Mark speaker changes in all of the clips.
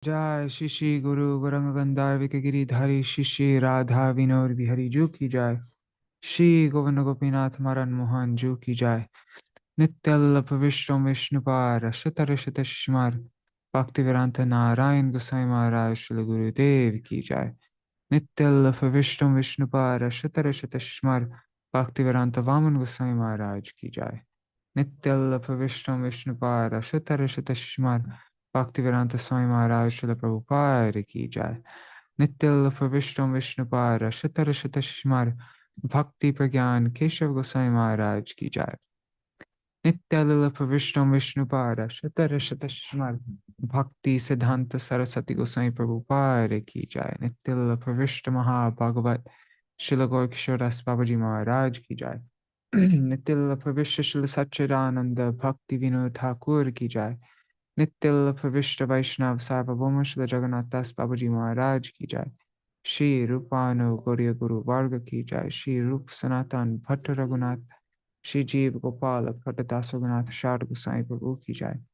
Speaker 1: जय श्री श्री गुरु गौरंग गंधार्विक गिरिधारी श्री श्री राधा विनोद बिहारी जू की जय। श्री गोविंद गोपीनाथ मरन मोहन जू की जय। नित्यल्लभ विष्णु विष्णुपार शतर शत शिशमार भक्तिवेदांत नारायण गोसाई महाराज श्री गुरुदेव की जय। नित्यल्लभ विष्णु विष्णुपार शतर शत शिशमार भक्तिवेदांत वामन गोसाई महाराज की जय। नित्यल्लभ विष्णु विष्णुपार शतर शत शिशमार भक्तिवेदांत स्वामी महाराज श्रील प्रभुपाद की जय। नित्यल्लभ विष्णु विष्णुपार शतर शत शिशमार भक्ति प्रज्ञान केशव गोसाई महाराज की जय। नित्यल्लभ विष्णु विष्णुपार शतर शत शिशमार भक्ति सिद्धांत सरस्वती गोसाई प्रभुपाद की जय। नित्यल्लभ विष्णु महाभागवत श्रील गौर किशोरदास बाबा जी महाराज की जय। नित्यल्लभ विश्व श्रील सच्चिदानंद भक्ति विनोद ठाकुर की जय। नित्यल्लभ विष्णु वैष्णव सार्वभौम श्री जगन्नाथ दास बाबा जी महाराज की जय। श्री रूपानु गौरी गुरु वर्ग की जय। श्री रूप सनातन भट्ट रघुनाथ श्री जीव गोपाल भट्टदास रघुनाथ शारद गोसाई प्रभु की जय।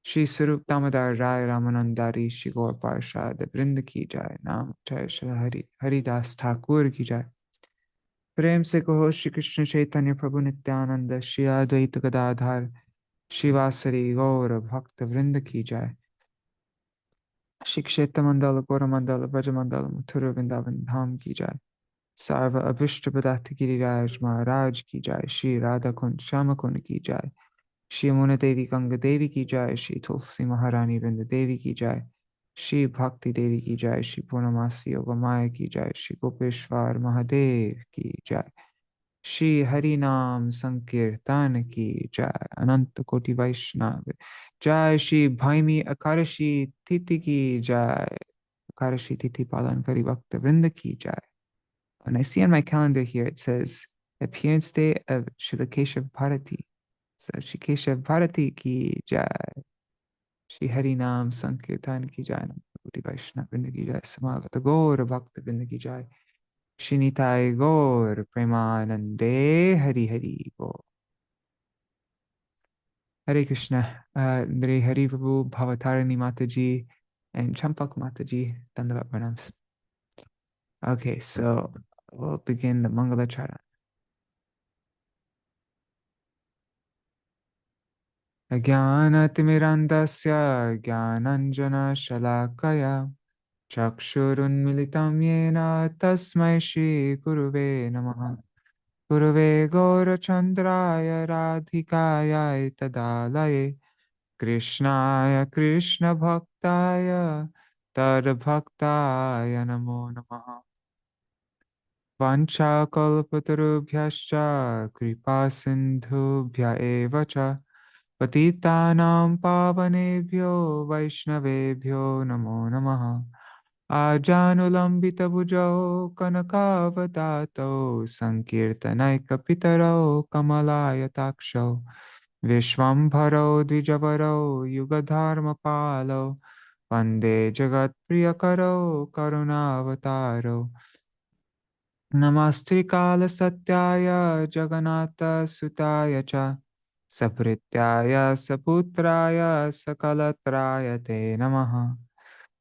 Speaker 1: श्री स्वरूप दामोदर राय रामानंदारी श्री गौर पार्षद वृंद की जय। नाम जय श्री हरि हरिदास ठाकुर की जय। प्रेम से कहो श्री कृष्ण चैतन्य प्रभु नित्यानंद श्री अद्वैत गदाधर शिवासरी गौर भक्त वृंद की जय। श्री क्षेत्र मंडल गौरमंडल ब्रजमंडल मथुरा वृंदावन धाम की जय। सर्व अभिष्ट पदार्थ गिरिराज महाराज की जय। श्री राधा कुंड श्याम कुंड की जय। श्री यमुना देवी गंग देवी की जय। श्री तुलसी महारानी वृंद देवी की जय। श्री भक्ति देवी की जय। श्री पूर्णमासी योगमाया की जय। श्री गोपेश्वर महादेव की जय। श्री हरि नाम संकीर्तन की जय। अनंत कोटि वैष्णव जय। श्री भैमी एकादशी तिथि की जय। एकादशी तिथि पालन करी भक्त वृंद की जय। And I see on my calendar here it says appearance day of Śrī Caitanya-bhāgavata. So Śrī Caitanya-bhāgavata ki jai. Shri Hari Nam Sankirtan ki jai. Gaudiya Vaishnava Vrinda ki jai. Samagata Gaur Bhakta Vrinda ki jai. Shri Nitai Gaur Premanande Hari Hari Bo. Hare Krishna. Ndre Hari Prabhu Bhavatarani Mataji and Champak Mataji. Dandavat pranams. Okay, so we'll begin the Mangala Charan. अज्ञानतिमिरन्धस्य ज्ञानञ्जनशलाकया चक्षुरुन्मिलितं येन तस्मै श्रीगुरुवे नमः। गुरुवे गौरचन्द्राय राधिकायै तदालये कृष्णाय कृष्णभक्ताय तद्भक्ताय नमो नमः। वाञ्छाकल्पतरुभ्यश्च कृपासिन्धुभ्य एव च पतितानां पावनेभ्यो वैष्णवेभ्यो नमो नमः। आजानुलम्बितभुजौ कनकावदातौ सङ्कीर्तनैकपितरौ कमलायताक्षौ विश्वम्भरौ द्विजवरौ युगधर्मपालौ वन्दे जगत्प्रियकरौ करुणावतारौ। नमस्त्रिकालसत्याय जगन्नाथसुताय च सभृत्याय सपुत्राय सकलत्राय ते नमः।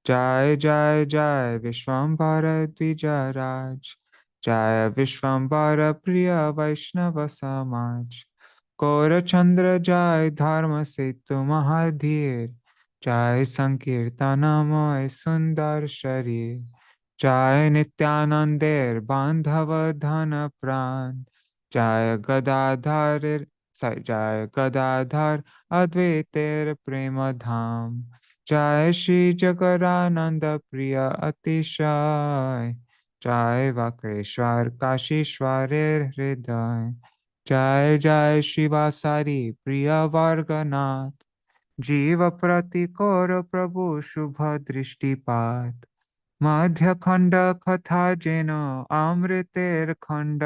Speaker 1: जय जय जय विश्वम्भर द्विजराज जय विश्वम्भर प्रिय वैष्णव समाज। गौरचंद्र जय धर्म सेतु महाधीर जय संकीर्तनमय सुंदर शरीर जय नित्यानंदेर बांधव धन प्राण जय गदाधर जय गदाधर अद्वैतेर प्रेम धाम जय श्री जगदानंद प्रिय अतिशय जय वक्रेश्वर काशीश्वरेर हृदय जय जय श्रीवासारी प्रिय वर्गनाथ जीव प्रतिकोर प्रभु शुभ दृष्टिपात मध्य-खण्ड कथा जेन अमृतेर खण्ड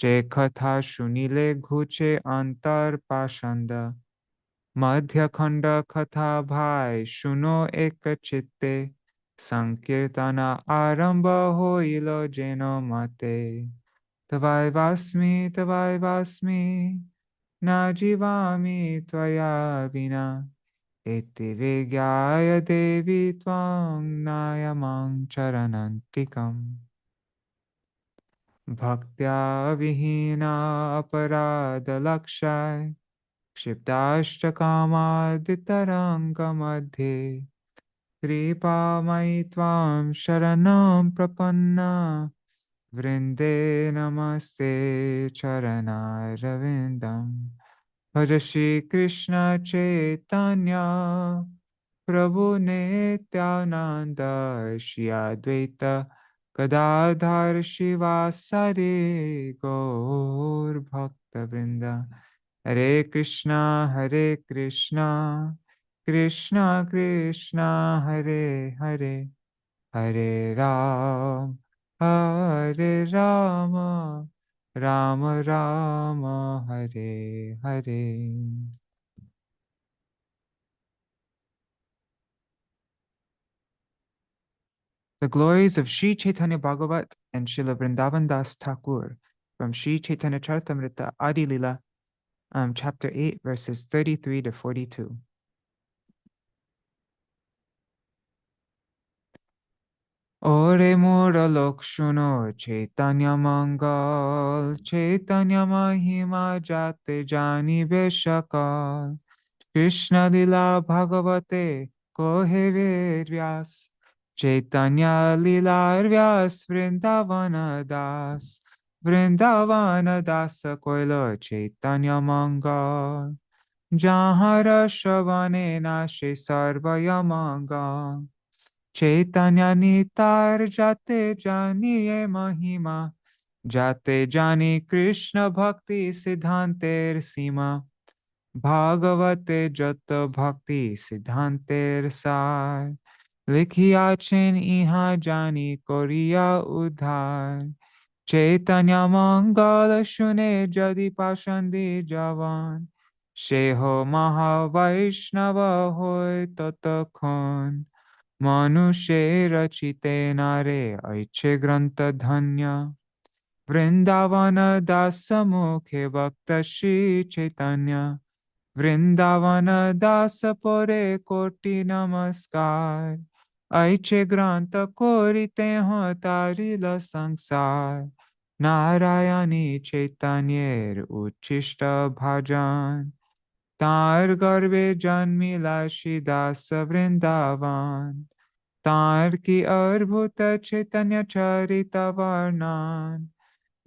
Speaker 1: जे कथा सुनिले घुचे अंतर पाषंड मध्य-खण्ड कथा भाई सुनो एक चित्ते संकीर्तन आरंभ होइल जेन मते तवाय वास्मि न जीवामि त्वया विना iti vigyaya devi tvang nayamang charanantikam. Bhaktya vihina aparada lakshai kshiptashta kamadhitaranga madhe kripa mai tvam sharanam prapanna vrinde namaste charanaravindam. Bhaja Shri Krishna Chaitanya Prabhu Nityananda Shri Advaita Gadādhara Śrīvāsa Gaur Bhakta Vrinda. Hare Krishna, Krishna Krishna, Hare Hare, Hare Ram, Hare Rama, Rama Rama, Hare Hare. The glories of Śrī Caitanya-bhāgavata and Srila Vrindavan Das Thakur from Śrī Caitanya Charitamrita Adi Lila, chapter 8, verses 33 to 42. Ore mura lokshuno Chaitanya Mangal, Chaitanya Mahima Jate Jani Beshakal, Krishna Lila Bhagavate Kohe Ved Vyas, Chaitanya Lila Vyas Vrindavana Das, Vrindavana Das Koilo Chaitanya Mangal, Jahara Shavane Nashe Sarvaya Mangal. Chaitanya Nitar Jate Janiye Mahima Jate Jani Krishna Bhakti Siddhanter Sima Bhagavate Jata Bhakti Siddhanter Sar Likhiya Chen Iha Jani Koriya Udhar Chaitanya Mangala Shune Jadi Pashandi Javan Sheho Maha Vaishnava Hoy Tatakon Manushe rachite nare aiche granta dhanya Vrindavana dasa mukhe bhakta Shri Caitanya Vrindavana dasa pore koti namaskar Aiche granta korite ho tarila sangsar Narayani Chaitanyer uchishta bhajan Tar garve janmila Shri dasa Vrindavan तार की अद्भुत चैतन्य चरितवर्णन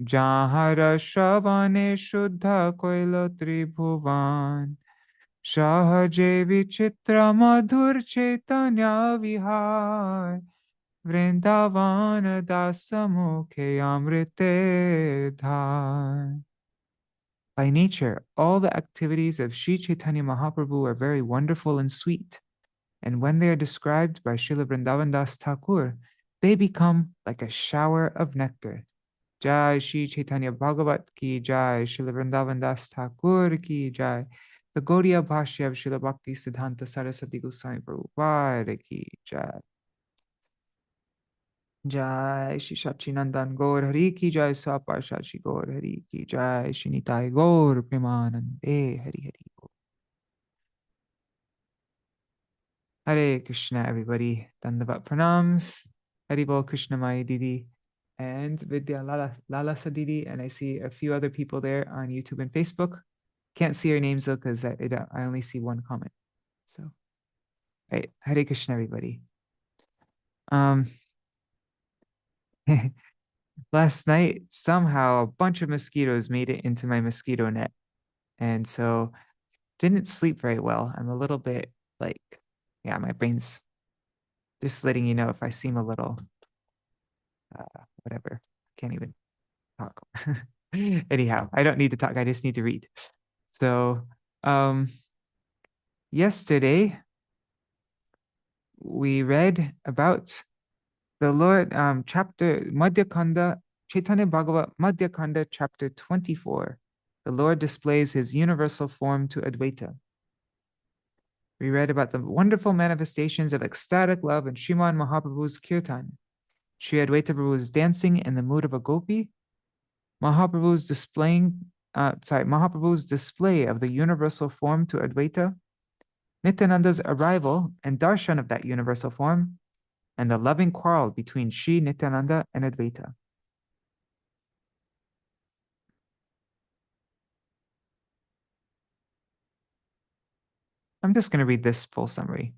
Speaker 1: जहाँ रसवने शुद्ध coil त्रिभुवन सहजे विचित्र मधुर चैतन्य विहार वृंदावन दास मुखे अमृते धार. By nature, all the activities of Śrī Caitanya Mahaprabhu are very wonderful and sweet. And when they are described by Srila Vrindavan Das Thakur, they become like a shower of nectar. Jai Śrī Caitanya-bhāgavata ki jai, Srila Vrindavan Das Thakur ki jai. The Gaudiya Bhashya of Srila Bhakti Siddhanta Saraswati Goswami Prabhupada ki jai. Jai Shri Sachinandan Gaur Hari ki jai, Saparsha Shri Gaur Hari ki jai, Shri Nitai Gaur Premanande Hari Hari. Hare Krishna, everybody. Dandavat pranams. Haribol Krishna Mai Didi and Vidya Lala Sadidi. And I see a few other people there on YouTube and Facebook. Can't see your names though because I only see one comment. So, right. Hare Krishna, everybody. Last night, somehow a bunch of mosquitoes made it into my mosquito net. And so didn't sleep very well. I'm a little bit like, yeah, my brain's just letting you know if I seem a little, whatever. Can't even talk. Anyhow, I don't need to talk. I just need to read. So, yesterday we read about the Lord, chapter Madhya-khaṇḍa, Caitanya-bhāgavata Madhya-khaṇḍa, chapter 24. The Lord displays his universal form to Advaita. We read about the wonderful manifestations of ecstatic love in Sriman Mahaprabhu's kirtan. Shri Advaita Prabhu is dancing in the mood of a gopi. Mahaprabhu's display of the universal form to Advaita Nityananda's arrival and darshan of that universal form, and the loving quarrel between Śrī Nityananda and Advaita. I'm just going to read this full summary.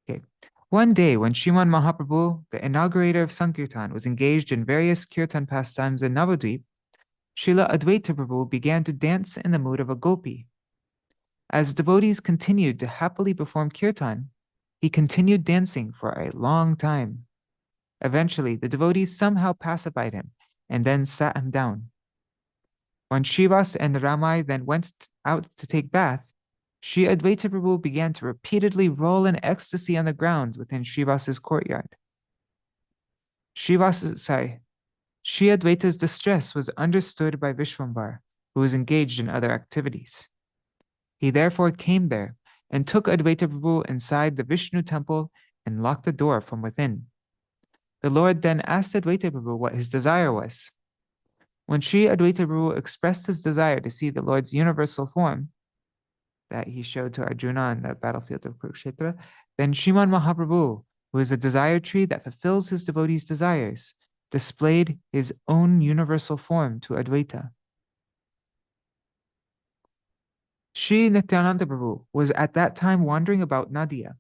Speaker 1: Okay. One day, when Sriman Mahaprabhu, the inaugurator of Sankirtan, was engaged in various kirtan pastimes in Navadvip, Srila Advaita Prabhu began to dance in the mood of a gopi. As devotees continued to happily perform kirtan, he continued dancing for a long time. Eventually, the devotees somehow pacified him and then sat him down. When Śrīvāsa and Ramai then went out to take bath, Śrī Advaita Prabhu began to repeatedly roll in ecstasy on the ground within Śrīvāsa's courtyard. Śrī Advaita's distress was understood by Vishvambar, who was engaged in other activities. He therefore came there and took Advaita Prabhu inside the Vishnu temple and locked the door from within. The Lord then asked Advaita Prabhu what his desire was. When Śrī Advaita Prabhu expressed his desire to see the Lord's universal form that he showed to Arjuna on the battlefield of Kurukshetra, then Sriman Mahaprabhu, who is a desire tree that fulfills his devotees' desires, displayed his own universal form to Advaita. Śrī Nityananda Prabhu was at that time wandering about Nadia.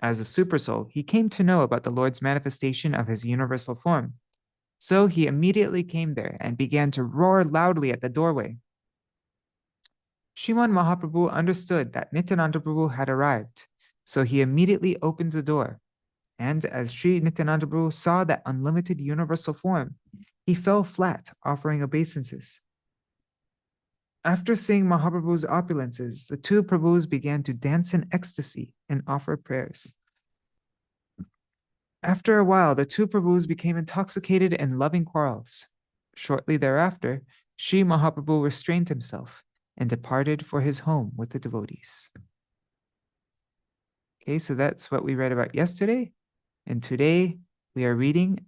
Speaker 1: As a supersoul, he came to know about the Lord's manifestation of his universal form. So he immediately came there and began to roar loudly at the doorway. Sriman Mahaprabhu understood that Nityananda Prabhu had arrived, so he immediately opened the door. And as Śrī Nityananda Prabhu saw that unlimited universal form, he fell flat, offering obeisances. After seeing Mahaprabhu's opulences, the two Prabhus began to dance in ecstasy and offer prayers. After a while, the two Prabhus became intoxicated in loving quarrels. Shortly thereafter, Śrī Mahaprabhu restrained himself and departed for his home with the devotees. Okay, so that's what we read about yesterday. And today we are reading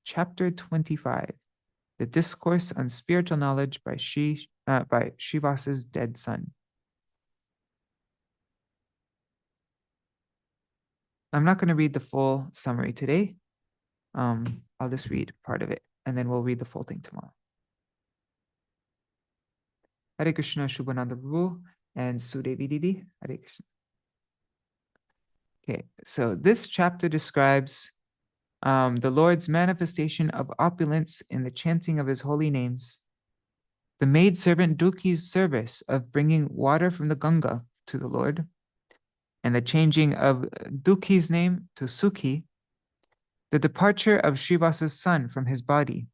Speaker 1: chapter 25, the Discourse on Spiritual Knowledge by Śrīvāsa's dead son. I'm not going to read the full summary today. I'll just read part of it, and then we'll read the full thing tomorrow. Hare Krishna, Shubhananda Prabhu, and Sudevi Didi. Hare Krishna. Okay, so this chapter describes the Lord's manifestation of opulence in the chanting of his holy names, the maidservant Duḥkhī's service of bringing water from the Ganga to the Lord, and the changing of Duḥkhī's name to Sukhī, the departure of Śrīvāsa's son from his body,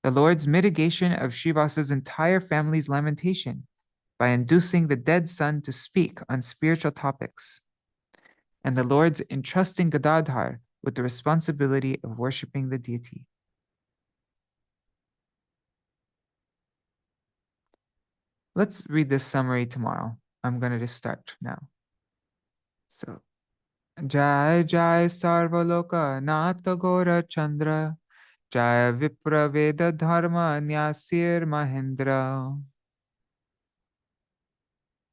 Speaker 1: the Lord's mitigation of Śrīvāsa's entire family's lamentation by inducing the dead son to speak on spiritual topics, and the Lord's entrusting Gadādhara with the responsibility of worshiping the Deity. Let's read this summary tomorrow. I'm going to just start now. So, Jai Jai Sarvaloka Nata Gora Chandra, Jai Vipra Veda Dharma Nyasir Mahendra.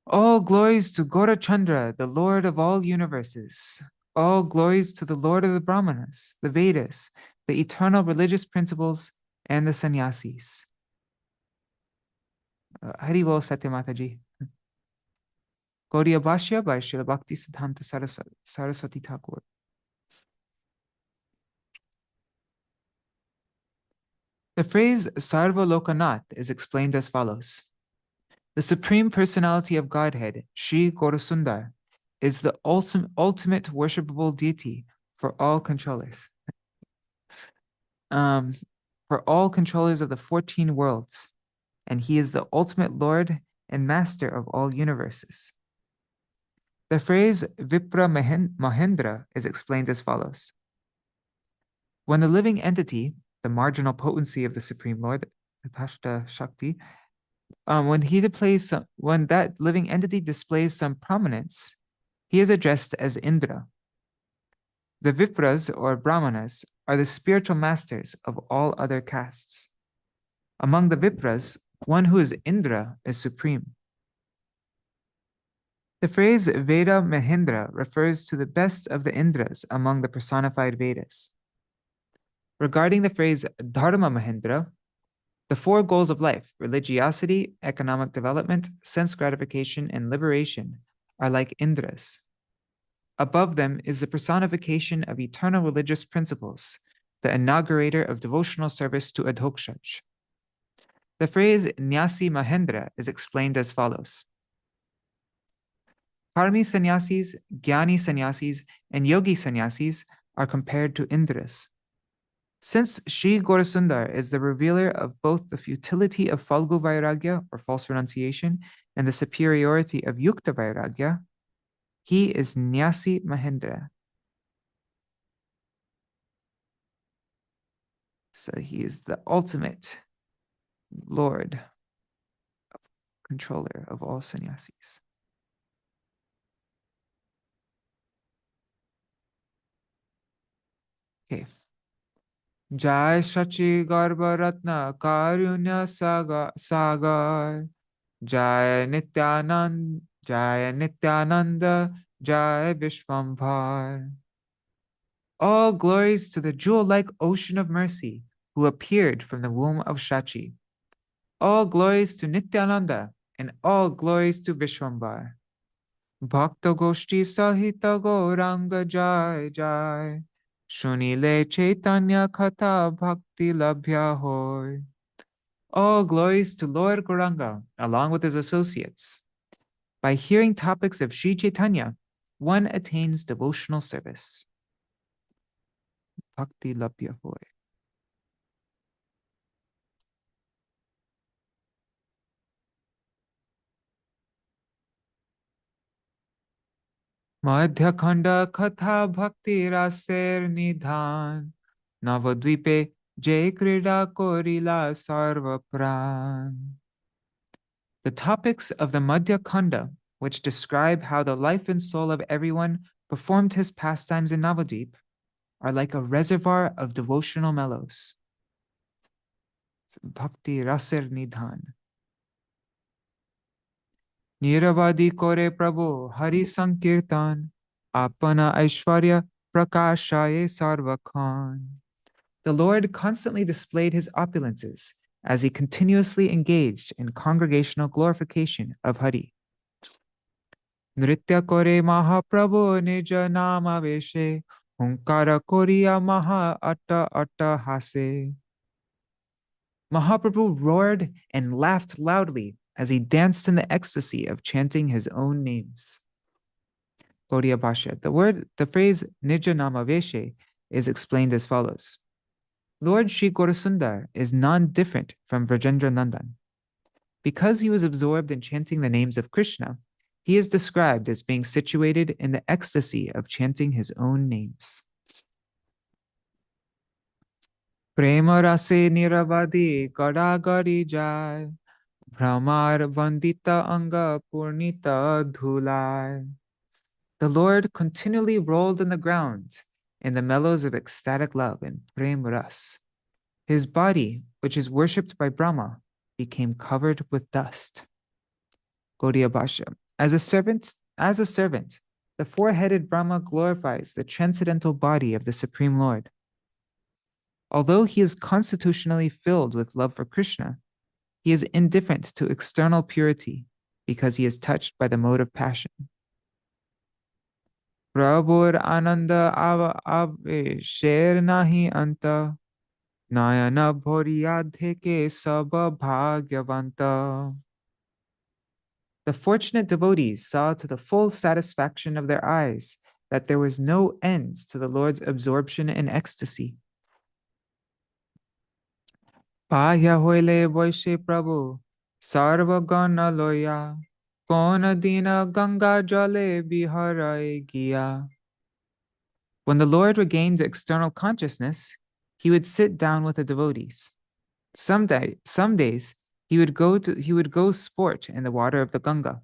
Speaker 1: All glories to Gora Chandra, the Lord of all universes. All glories to the Lord of the Brahmanas, the Vedas, the eternal religious principles, and the sannyasis. Hari Bol Satya Mataji. Gaudiya Bhashya by Srila Bhakti Siddhanta Saraswati Thakur. The phrase Sarva Lokanath is explained as follows. The Supreme Personality of Godhead, Śrī Gaurasundar, is the ultimate worshipable deity for all controllers. For all controllers of the 14 worlds, and he is the ultimate Lord and Master of all universes. The phrase Vipra Mahendra is explained as follows. When the living entity, the marginal potency of the Supreme Lord, Tatashta Shakti, when that living entity displays some prominence, he is addressed as Indra. The Vipras or Brahmanas are the spiritual masters of all other castes. Among the Vipras, one who is Indra is supreme. The phrase Veda Mahindra refers to the best of the Indras among the personified Vedas. Regarding the phrase Dharma Mahindra, the four goals of life, religiosity, economic development, sense gratification, and liberation, are like Indras. Above them is the personification of eternal religious principles, the inaugurator of devotional service to Adhokshaj. The phrase Nyasi Mahendra is explained as follows. Karmi sannyasis, Jnani sannyasis, and Yogi sannyasis are compared to Indras. Since Sri Gaurasundar is the revealer of both the futility of Falgu Vairagya, or false renunciation, and the superiority of Yukta Vairagya, he is Nyasi Mahendra. So he is the ultimate Lord, controller of all sannyasis. Okay. Jai Shachi Garbha Ratna Karunya Sagar Jai Nityananda Jai Vishwambhar. All glories to the jewel-like ocean of mercy who appeared from the womb of Shachi. All glories to Nityananda and all glories to Vishwambar. Bhakta Goshti Sahita Gauranga Jai Jai. Shunile Chaitanya Katha Bhakti Labhya Hoy. All glories to Lord Gauranga, along with his associates. By hearing topics of Śrī Caitanya, one attains devotional service. Bhakti Labhya Hoy. Madhya-khaṇḍa Katha Bhakti Raser Nidhan. Navadvipe Jai Krida Korila Sarva Pran. The topics of the Madhya-khaṇḍa, which describe how the life and soul of everyone performed his pastimes in Navadvip, are like a reservoir of devotional mellows. Bhakti Raser Nidhan. Niravadi Kore Prabhu Hari Sankirtan Apana Aishwarya Prakashaye Sarvakhan. The Lord constantly displayed his opulences as he continuously engaged in congregational glorification of Hari. Nritya Kore Mahaprabhu Nija Nama Veshe Hunkara Koriya Maha Atta Atta Hase. Mahaprabhu roared and laughed loudly as he danced in the ecstasy of chanting his own names. Gaudiya Bhashya. The phrase Nija Nama Veshe is explained as follows. Lord Sri Gaurasundar is non-different from Vrajendra Nandan. Because he was absorbed in chanting the names of Krishna, he is described as being situated in the ecstasy of chanting his own names. Prema rase niravadi gadagari jai Brahmar vandita anga purnita dhulai. The Lord continually rolled in the ground in the mellows of ecstatic love and prem ras. His body, which is worshipped by Brahma, became covered with dust. Gaudiya Bhashya. As a servant, the four-headed Brahma glorifies the transcendental body of the Supreme Lord. Although he is constitutionally filled with love for Krishna, he is indifferent to external purity because he is touched by the mode of passion. Prabhur Ananda Ave Sher Nahi Anta Nayana Bhoryadheke Sabha Bhagyavanta. The fortunate devotees saw to the full satisfaction of their eyes that there was no end to the Lord's absorption in ecstasy. Pahya hoile boishe Prabhu Sarva Gana Loya Kona Dina Ganga Jale Biharai Giya. When the Lord regained external consciousness, he would sit down with the devotees. Some days he would go sport in the water of the Ganga.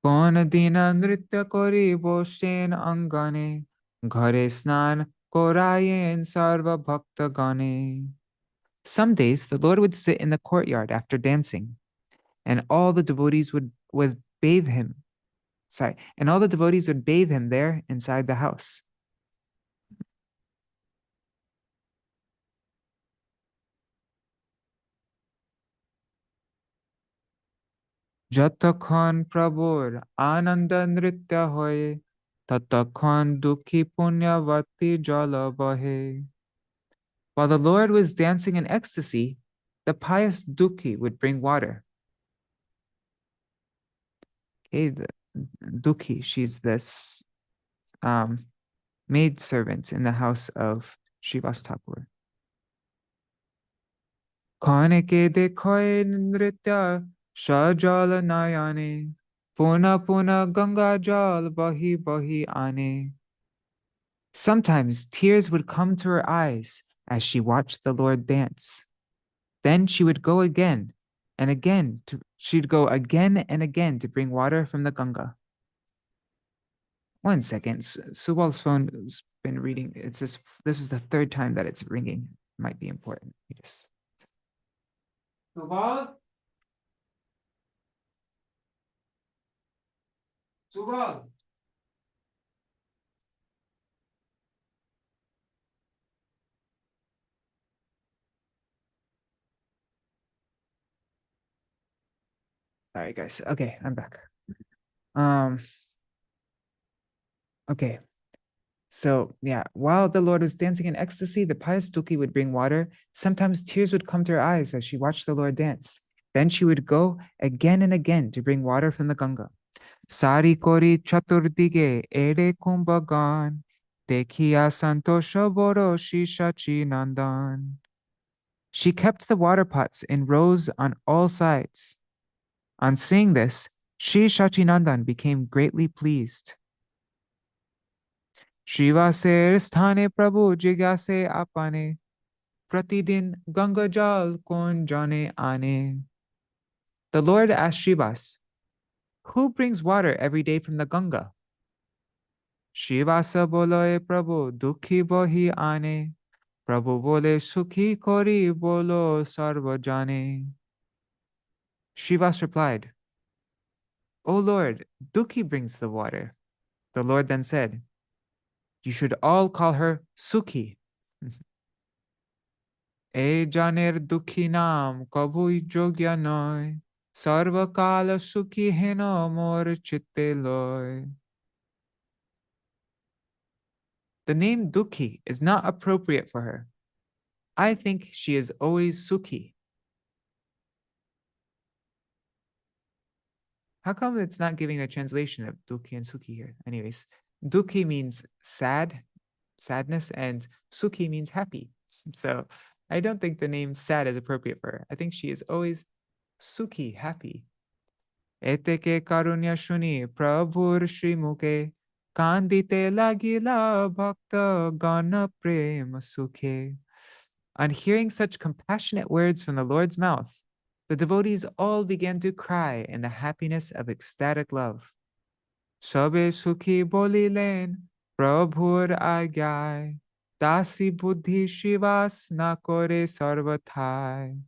Speaker 1: Kon dina nritya kori boshen angane ghare snan korayen sarva bhakta gane. Some days the Lord would sit in the courtyard after dancing, and all the devotees would bathe him. And all the devotees would bathe him there inside the house. যতক্ষণ প্রভুর আনন্দ নৃত্য হয়ে ততক্ষণ দুঃখী পুণ্যবতী জল বহে. While the Lord was dancing in ecstasy, the pious Duḥkhī would bring water. Okay, the Duḥkhī, she's this maidservant in the house of Śrīvāsa Thakur. ক্ষণেকে দেখয় নৃত্য সজল নয়নে পুনঃ পুনঃ গঙ্গা জল বহি বহি আনে. Sometimes tears would come to her eyes as she watched the Lord dance. Then she would go again and again she'd go again and again to bring water from the Ganga. 1 second. Subal's phone has been reading. This is the third time that it's ringing. Might be important. Subal? Subal? All right, guys. Okay, I'm back. Okay. So yeah, while the Lord was dancing in ecstasy, the pious Duḥkhī would bring water. Sometimes tears would come to her eyes as she watched the Lord dance. Then she would go again and again to bring water from the Ganga. Sari kori chaturdige ere kumbhagan dekhiya santosha boro Śrī Caitanya-bhāgavata. She kept the water pots in rows on all sides. On seeing this, Śrī Caitanya-bhāgavata became greatly pleased. Śrīvāsa sthane prabhu jigyase apane pratidin ganga jal kon jane ane. The Lord asked Śrīvāsa, who brings water every day from the Ganga? Śrīvāsa boloe prabhu Duḥkhī bohi ane. Prabhu bole Sukhī kori bolo sarva jane. Śrīvāsa replied, O Lord, Duḥkhī brings the water. The Lord then said, you should all call her Sukhī. E janer Duḥkhī naam kabui jogya noy, sarva kala Sukhī heno mor chitte loy. The name Duḥkhī is not appropriate for her. I think she is always Sukhī. How come it's not giving a translation of Duḥkhī and Sukhī here? Anyways, Duḥkhī means sadness, and Sukhī means happy. So I don't think the name sad is appropriate for her. I think she is always Sukhī, happy. Eteke karunya shuni prabhur shrimuke kandite lagila bhakta gana prema sukhe. On hearing such compassionate words from the Lord's mouth, the devotees all began to cry in the happiness of ecstatic love. Sabe Sukhī bolilen prabhur agyai dasi buddhi Śrīvāsa na kore sarvathai.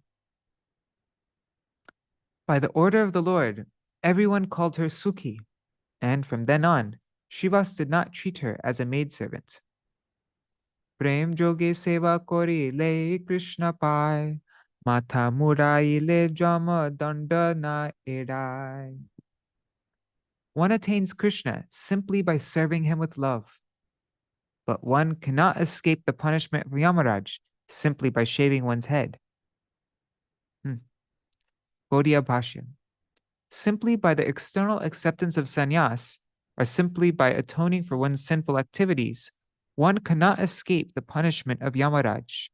Speaker 1: By the order of the Lord, everyone called her Sukhī, and from then on, Śrīvāsa did not treat her as a maidservant. Prem joge seva kori le Krishna pai, matha murai le jama danda na edai. One attains Krishna simply by serving him with love, but one cannot escape the punishment of Yamaraj simply by shaving one's head. Gaudiya Bhashya. Simply by the external acceptance of sannyas, or simply by atoning for one's sinful activities, one cannot escape the punishment of Yamaraj.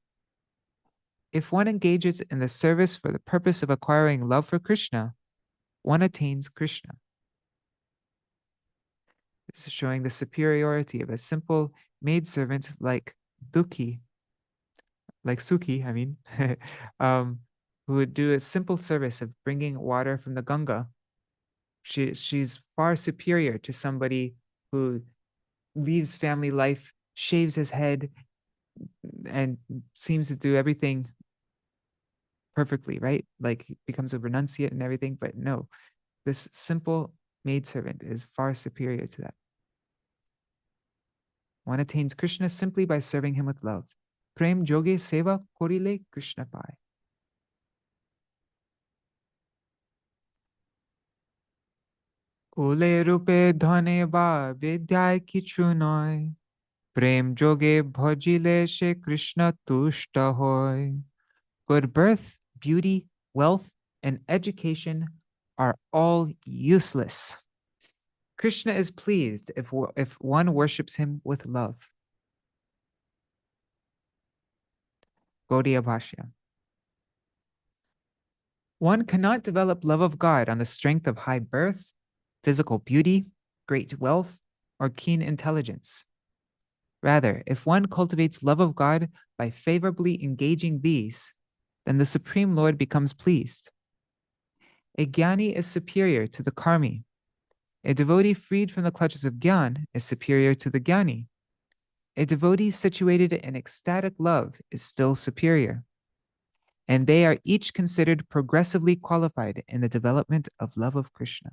Speaker 1: If one engages in the service for the purpose of acquiring love for Krishna, one attains Krishna. This is showing the superiority of a simple maidservant like Duḥkhī, like Sukhī, who would do a simple service of bringing water from the Ganga. She's far superior to somebody who leaves family life, shaves his head, and seems to do everything perfectly, right? Like he becomes a renunciate and everything, but no, this simple maidservant is far superior to that. One attains Krishna simply by serving him with love. Prem joge seva korile Krishna pai. Kule rupe dhane ba vidyai kichu noy. Prem joge bhajile she Krishna tushta hoy. Good birth, beauty, wealth, and education are all useless. Krishna is pleased if one worships him with love. Gaudiya Bhashya. One cannot develop love of God on the strength of high birth, physical beauty, great wealth, or keen intelligence. Rather, if one cultivates love of God by favorably engaging these, then the Supreme Lord becomes pleased. A jnani is superior to the karmi. A devotee freed from the clutches of gyan is superior to the jnani. A devotee situated in ecstatic love is still superior. And they are each considered progressively qualified in the development of love of Krishna.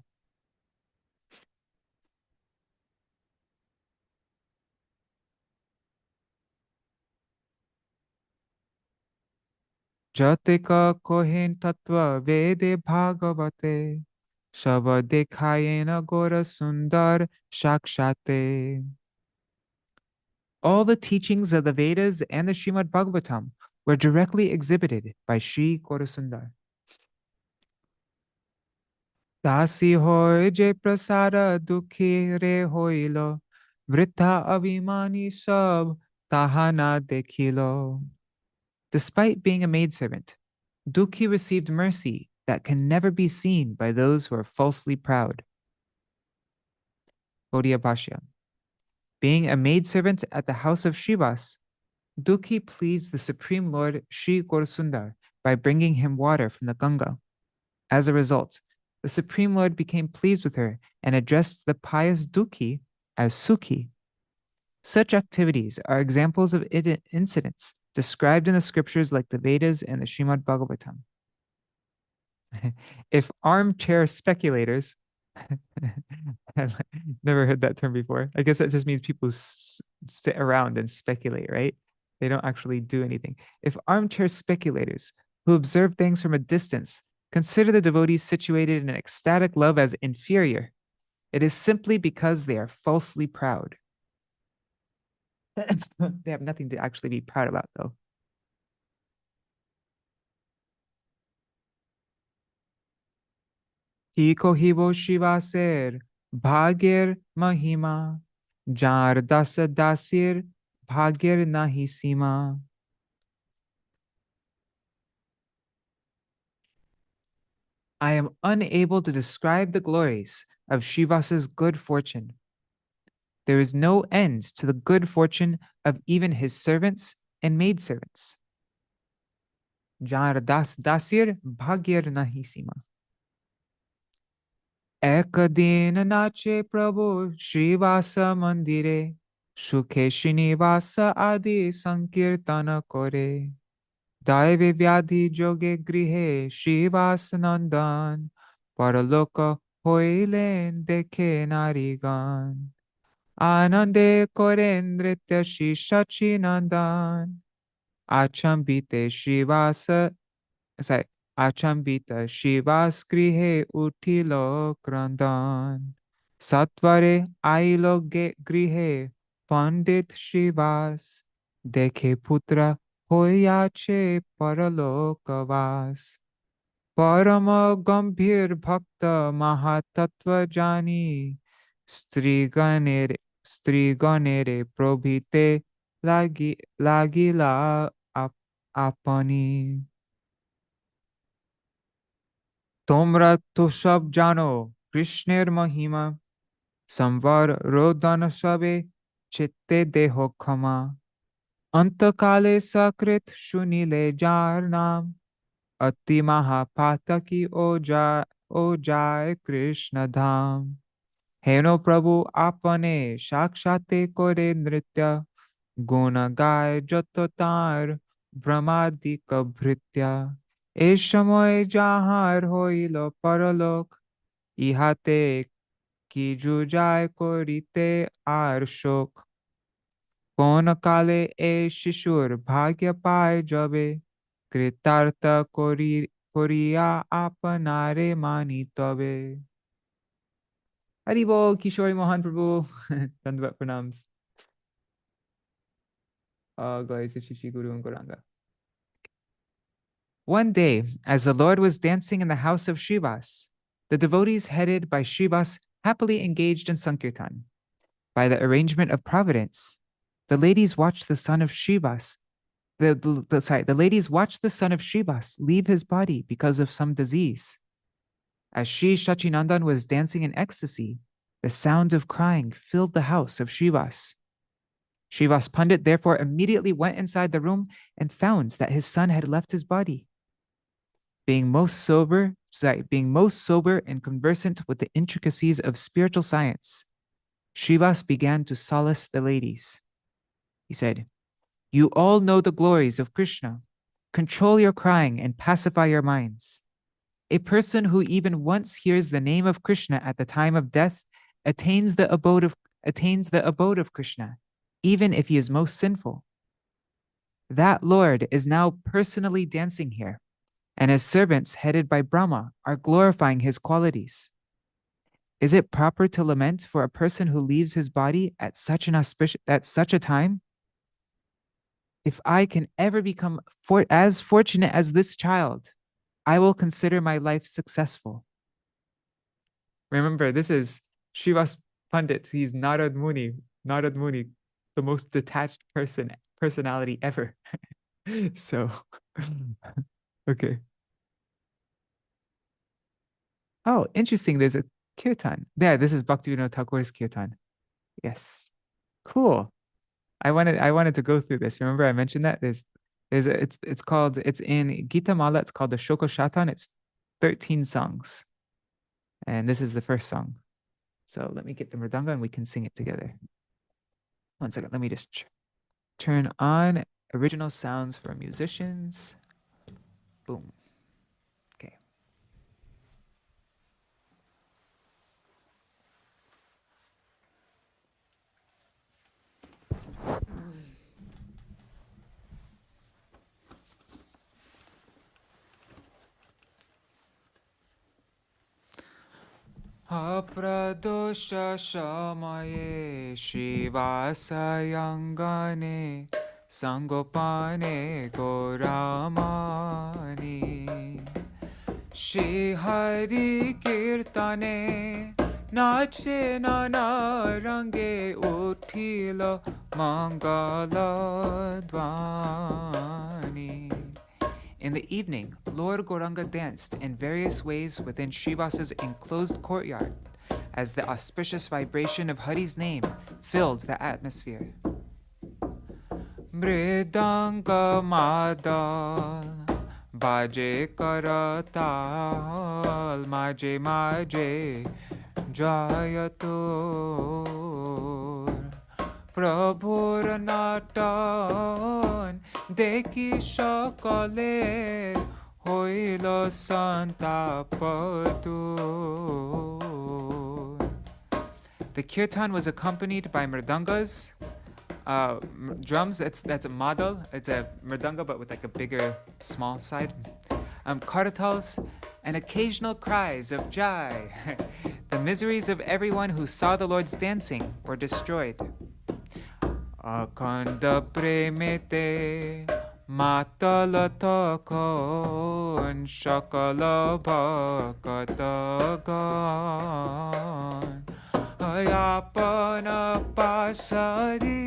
Speaker 1: Jatika kohen tattva vede bhagavate, shava dekhayena gora sundar shakshate. All the teachings of the Vedas and the Srimad Bhagavatam were directly exhibited by Sri Gaurasundar. Dasi hoy je prasada dukhi re hoilo, vritha abhimani sab tahana dekhilo. Despite being a maidservant, Duḥkhī received mercy that can never be seen by those who are falsely proud. Gaudiya Bhashya. Being a maidservant at the house of Śrīvāsa, Duḥkhī pleased the Supreme Lord Sri Gaurasundar by bringing him water from the Ganga. As a result, the Supreme Lord became pleased with her and addressed the pious Duḥkhī as Sukhī. Such activities are examples of incidents described in the scriptures like the Vedas and the Srimad Bhagavatam. If armchair speculators, I've never heard that term before. I guess that just means people sit around and speculate, right? They don't actually do anything. If armchair speculators who observe things from a distance consider the devotees situated in ecstatic love as inferior, it is simply because they are falsely proud. They have nothing to actually be proud about, though. Ki kohibo Śrīvāsar bhagyer mahima, jar dasa dasir bhagyer nahi sima. I am unable to describe the glories of Śrīvāsa's good fortune. There is no end to the good fortune of even his servants and maidservants. Jar das dasir bhagyer nahi sima. Ek din nache Prabhu Śrīvāsa mandire, Sukhē Śrīnivāsa adi sankirtana kore. Daive vyadhi joge grihe Śrīvāsa nandan, Paraloka hoilen dekhe narigan. Anande koren nritya Shri Sachi nandan. Achambite Śrīvāsa, sorry, Achambita Śrīvāsa grihe utilo krandan. Satvare ailo grihe pandit Śrīvāsa, dekhe putra hoyache paralokavas. Parama gambhir bhakta mahatattva jani, striganere probhite lagila apani. তোমরা তো সব জানো কৃষ্ণের মহিমা, সম্বর রোদন সবে চিত্তে দেহ ক্ষমা, অন্তকালে সকৃত শুনিলে যার নাম, অতি মহাপাতকি ও যায় কৃষ্ণ ধাম। হেন প্রভু আপনে সাক্ষাতে করে নৃত্য, গুণ গায় যত তাঁর ব্রহ্মাদিক ভৃত্য। এ সময় যাহার হইল পরলোক, ইহাতে কি যুজায় করিতে আর শোক। কোন কালে এ শিশুর ভাগ্য পায় যবে, কৃতার্থ করিয়া আপনারে মানি তবে। হরি বল, কিশোরী মহান প্রভু। Dandavat pranams. Guys, Shishi Guru and Gauranga. One day, as the Lord was dancing in the house of Śrīvāsa, the devotees headed by Śrīvāsa happily engaged in Sankirtan. By the arrangement of providence, the ladies watched the son of Śrīvāsa. The ladies watched the son of Śrīvāsa leave his body because of some disease. As Śrī Sachinandan was dancing in ecstasy, the sound of crying filled the house of Śrīvāsa. Śrīvāsa Pandit therefore immediately went inside the room and found that his son had left his body. Being most sober and conversant with the intricacies of spiritual science, Śrīvāsa began to solace the ladies. He said, "You all know the glories of Krishna. Control your crying and pacify your minds. A person who even once hears the name of Krishna at the time of death attains the abode of Krishna, even if he is most sinful. That Lord is now personally dancing here, and his servants headed by Brahma are glorifying his qualities. Is it proper to lament for a person who leaves his body at such a time? If I can ever become as fortunate as this child, I will consider my life successful." Remember, this is Śrīvāsa Pandit. He's Narad Muni, the most detached personality ever. So, okay. Oh, interesting. There's a kirtan. Yeah, this is Bhaktivinoda Thakur's kirtan. Yes. Cool. I wanted to go through this. Remember I mentioned that it's in Gita Mala, it's called the Shoko Shatan. It's 13 songs. And this is the first song. So let me get the mridanga and we can sing it together. One second, let me just turn on original sounds for musicians. Boom. Okay. Apradosha shamaye Śrīvāsa yangane sangopane goramani Shri Hari kirtane nache nana range uthilo mangala dvani. In the evening, Lord Gauranga danced in various ways within Śrīvāsa's enclosed courtyard as the auspicious vibration of Hari's name filled the atmosphere. Mridanga madal, baje karatal, maje maje jayatur. প্রভুর নাটন দেখি সকলের হইল সন্তাপতুর. The kirtan was accompanied by mridangas, drums. That's a madal. It's a mridanga, but with like a bigger, small side. Karatals, and occasional cries of jai. The miseries of everyone who saw the Lord's dancing were destroyed. Akhanda premete matala takon shakala bhakatagan ayapana pasari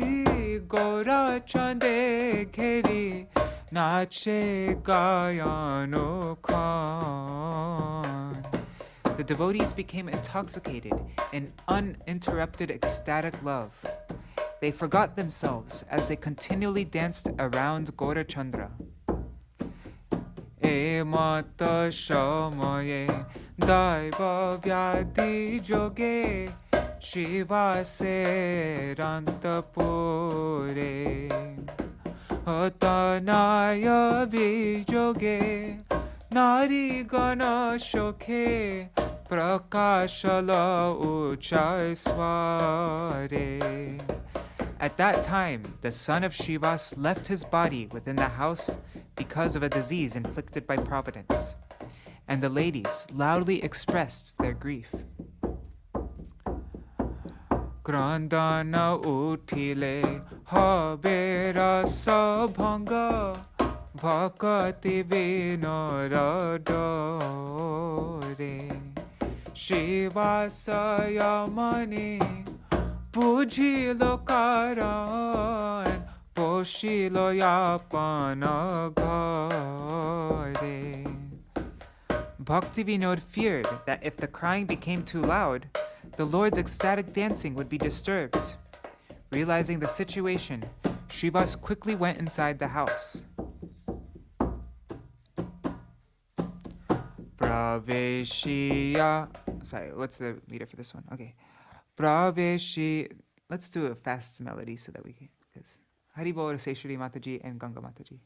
Speaker 1: gora chande kheri nache gayano khan. The devotees became intoxicated in uninterrupted ecstatic love. They forgot themselves as they continually danced around Gaurachandra. E mata shamaye daiva vyadi joge Śrīvāse rantapure Atanaya vijoge Nari gana shokhe prakashala uchasware. At that time, the son of Śrīvāsa left his body within the house because of a disease inflicted by Providence, and the ladies loudly expressed their grief. Krandana uthile habe rasa bhanga bhakati vinora dore Śrīvāsa yamani pujilo karan poshilo yapana ghare. Bhakti-Vinod feared that if the crying became too loud, the Lord's ecstatic dancing would be disturbed. Realizing the situation, Śrīvāsa quickly went inside the house. Praveshiya. Sorry, what's the meter for this one? Okay. Praveshi. Let's do a fast melody so that we can. Because Haribol say Shri Mataji and Ganga Mataji.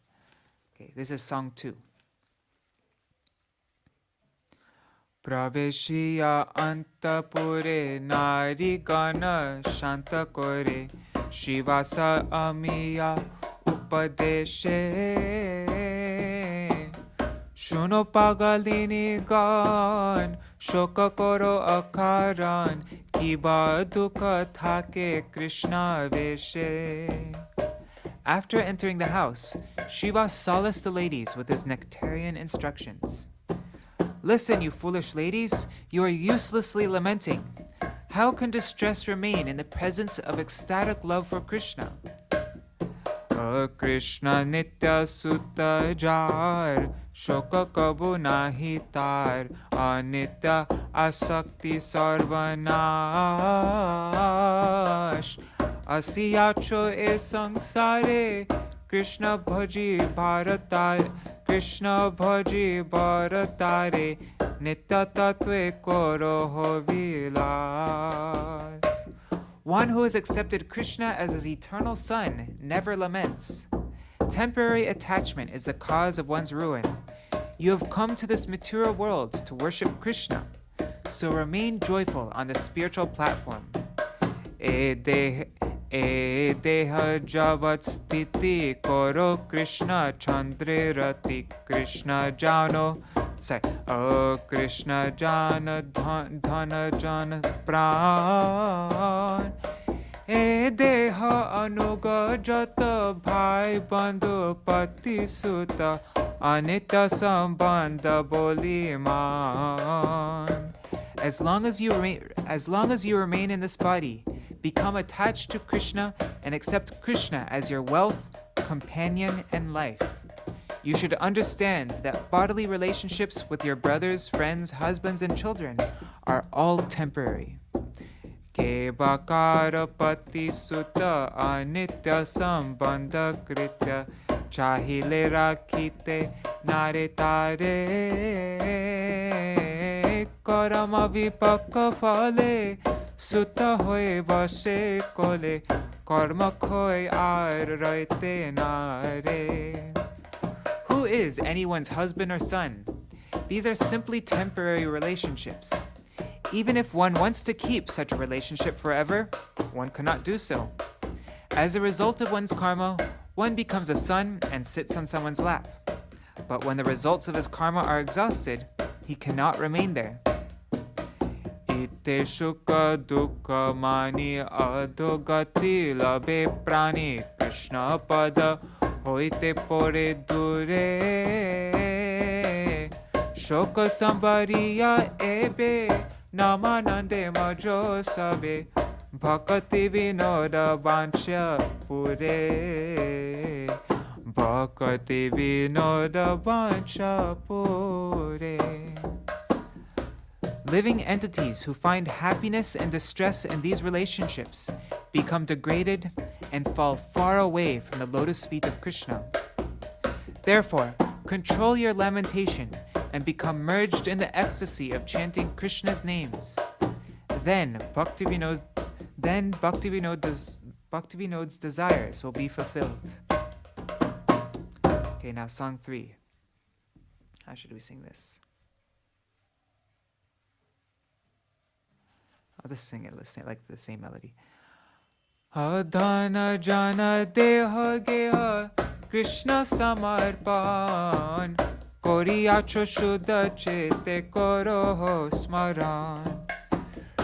Speaker 1: Okay, this is song 2. Praveshiya antapure nari gana shanta kore Śrīvāsa amiya upadeshe Shuno pagalini gan shoka koro akaran kiba dukha thake Krishna veshe. After entering the house, Śrīvāsa solaced the ladies with his nectarian instructions. Listen, you foolish ladies, you are uselessly lamenting. How can distress remain in the presence of ecstatic love for Krishna? Krishna nitya sutta jar, shoka kabu nahi tar, anitya asakti sarvanash. Asiyacho e sangsare, Krishna bhaji bharatare, Krishna bhaji bharatare, nitya tatve koro ho vilas. One who has accepted Krishna as his eternal son never laments. Temporary attachment is the cause of one's ruin. You have come to this material world to worship Krishna, so remain joyful on the spiritual platform. Deha javat stiti koro Krishna chandre rati Krishna jano. Sorry. Oh Krishna jana dhana jana pran. E deha anuga jata bhai bandhu pati suta anitya sambandha boliman. As long as you remain in this body, become attached to Krishna and accept Krishna as your wealth, companion, and life. You should understand that bodily relationships with your brothers, friends, husbands, and children are all temporary. Kebakara pati sutta anitya sambandha kritya chahile rakhite nare tare karama vipakka phale sutta hoye bashe kole karma khoy ar raite nare. Who is anyone's husband or son? These are simply temporary relationships. Even if one wants to keep such a relationship forever, one cannot do so. As a result of one's karma, one becomes a son and sits on someone's lap. But when the results of his karma are exhausted, he cannot remain there. Ite shuka dukkha mani adogati labe prani Krishna pada hoite pore dure shoka sambariya ebe namanande majo sabe bhakati vinoda vancha pure bhakati vinoda vancha pure. Living entities who find happiness and distress in these relationships become degraded and fall far away from the lotus feet of Krishna. Therefore, control your lamentation and become merged in the ecstasy of chanting Krishna's names. Then Bhakti-Vinod's desires will be fulfilled. Okay, now song 3. How should we sing this? I'll just sing it. Let's sing it like the same melody. Adhana jana deha geha Krishna samarpan Koriyacho shuddha chete koroho smaran.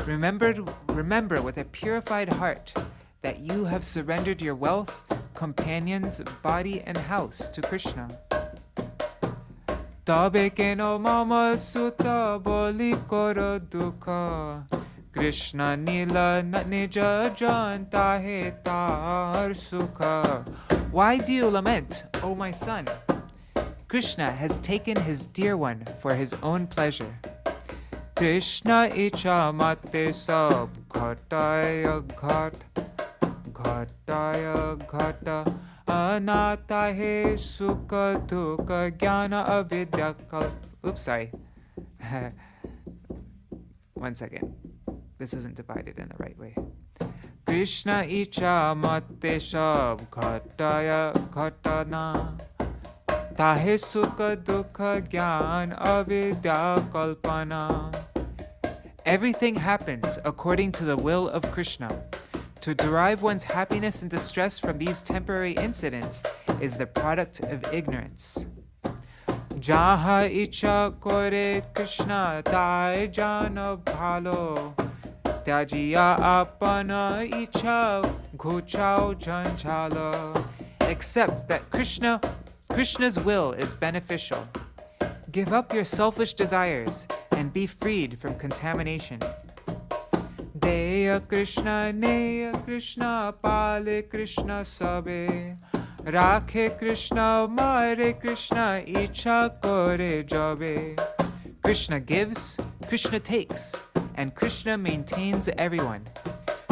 Speaker 1: Remember with a purified heart that you have surrendered your wealth, companions, body, and house to Krishna. Tabe keno mama sutta boli koro dukkha Krishna nila nija janta he tar sukha. Why do you lament, O my son? Krishna has taken his dear one for his own pleasure. Krishna icha mate sab ghataya ghata anata he sukha dukha jnana avidya kal. Oops, sorry. 1 second. This isn't divided in the right way. Krishna icha mate sab ghataya ghatana tahe sukha dukha gyan avidya kalpana. Everything happens according to the will of Krishna. To derive one's happiness and distress from these temporary incidents is the product of ignorance. Jaha icha kore Krishna tai jana bhalo Tyajiya apana icha ghuchao janjala. Accept that Krishna's will is beneficial. Give up your selfish desires and be freed from contamination. Deya Krishna, Neya Krishna, Pale Krishna Sabe. Rakhe Krishna, Mare Krishna, Icha Kore Jabe. Krishna gives, Krishna takes, and Krishna maintains everyone.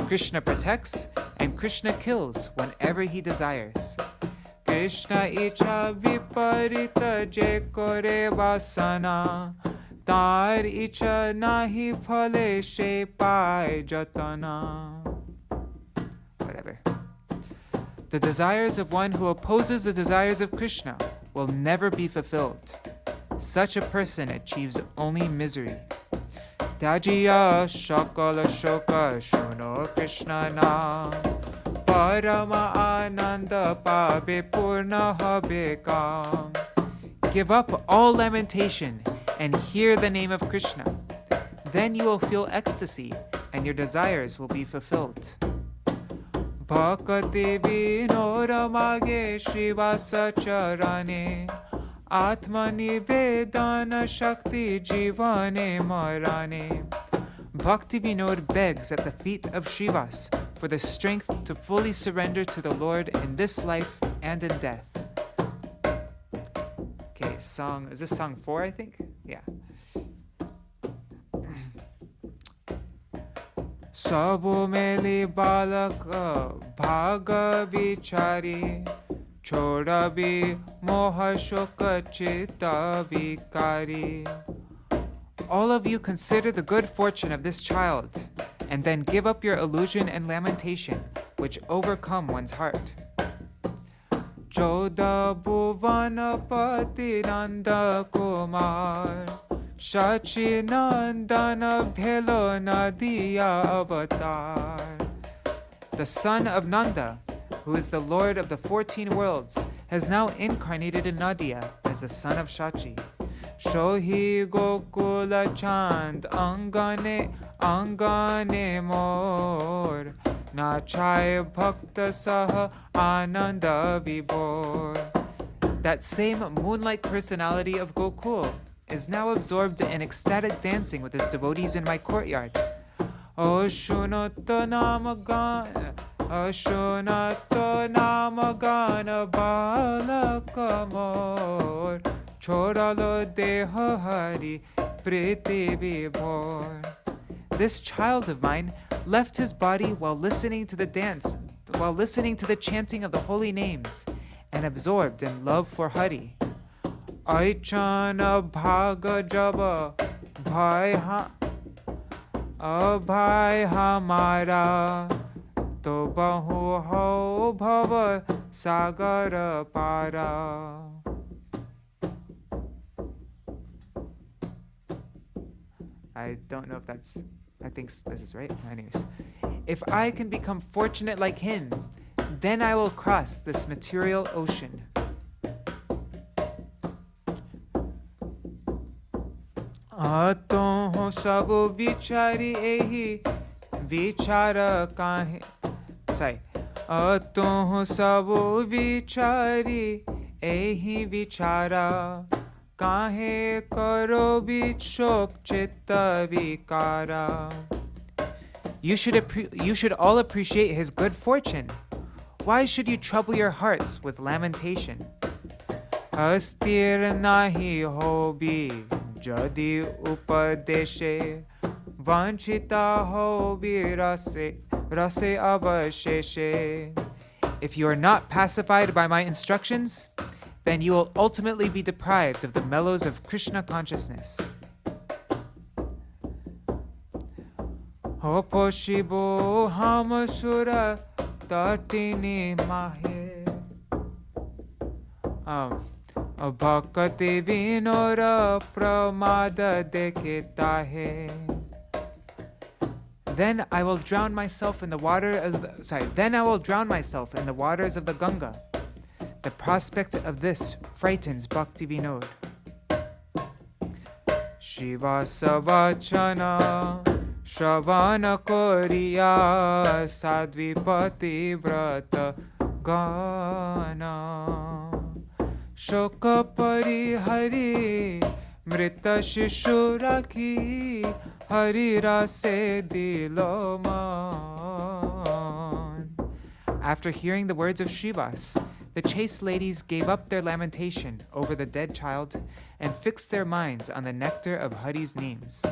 Speaker 1: Krishna protects, and Krishna kills whenever he desires. Krishna icha viparita je kore vasana tar icha nahi phale she pai jatana. Whatever. The desires of one who opposes the desires of Krishna will never be fulfilled. Such a person achieves only misery. Tyajiya shakala shoka shuno Krishna na Parama ananda pabe purna habe kam. Give up all lamentation and hear the name of Krishna. Then you will feel ecstasy and your desires will be fulfilled. Bhakati vinoramage Śrīvāsa charane Atmani vedana shakti jivane marane. Bhakti Vinod begs at the feet of Śrīvāsa for the strength to fully surrender to the Lord in this life and in death. Okay, is this song 4, I think? Yeah. Sabu meli balaka bhaga vichari chodabi moha shoka chitta vikari. All of you consider the good fortune of this child, and then give up your illusion and lamentation, which overcome one's heart. Joda bhuvanapati nanda kumar shachi nandana bhelo nadiya avatar. The son of Nanda, who is the lord of the 14 worlds, has now incarnated in Nadia as the son of Shachi. Shohi Gokula Chand Angane Mor Nachay Bhakta Saha Ananda Vibhor. That same moonlight personality of Gokul is now absorbed in ecstatic dancing with his devotees in my courtyard. Oshunato Namagana Balakamor Choralo deha hari priti vibhor. This child of mine left his body while listening to the chanting of the holy names, and absorbed in love for Hari. Aichana bhaga jaba abhay hamara to bahu ho bhava sagara para. I don't know if that's, I think this is right. Anyways, if I can become fortunate like him, then I will cross this material ocean. Ato sabo vichari ehi vichara kahe. Sorry. Ato sabo vichari ehi vichara kahe karo vichok chitta vikara. You should all appreciate his good fortune. Why should you trouble your hearts with lamentation? Astir nahi hobi jadi upadeshe vanchita hobi rase avasheshe. If you are not pacified by my instructions, then you will ultimately be deprived of the mellows of Krishna consciousness. Hoposhibo hamasura tatini mahe. Bhakati vinora pramada deketa hai. Then I will drown myself in the waters of the Ganga. The prospect of this frightens Bhakti Vinod. Śrīvāsa vachana Shravana koriya sadvipati vrata gana shoka parihari mrita shishu rakhi hari rase diloman. After hearing the words of Śrīvāsa, the chaste ladies gave up their lamentation over the dead child and fixed their minds on the nectar of Hari's names.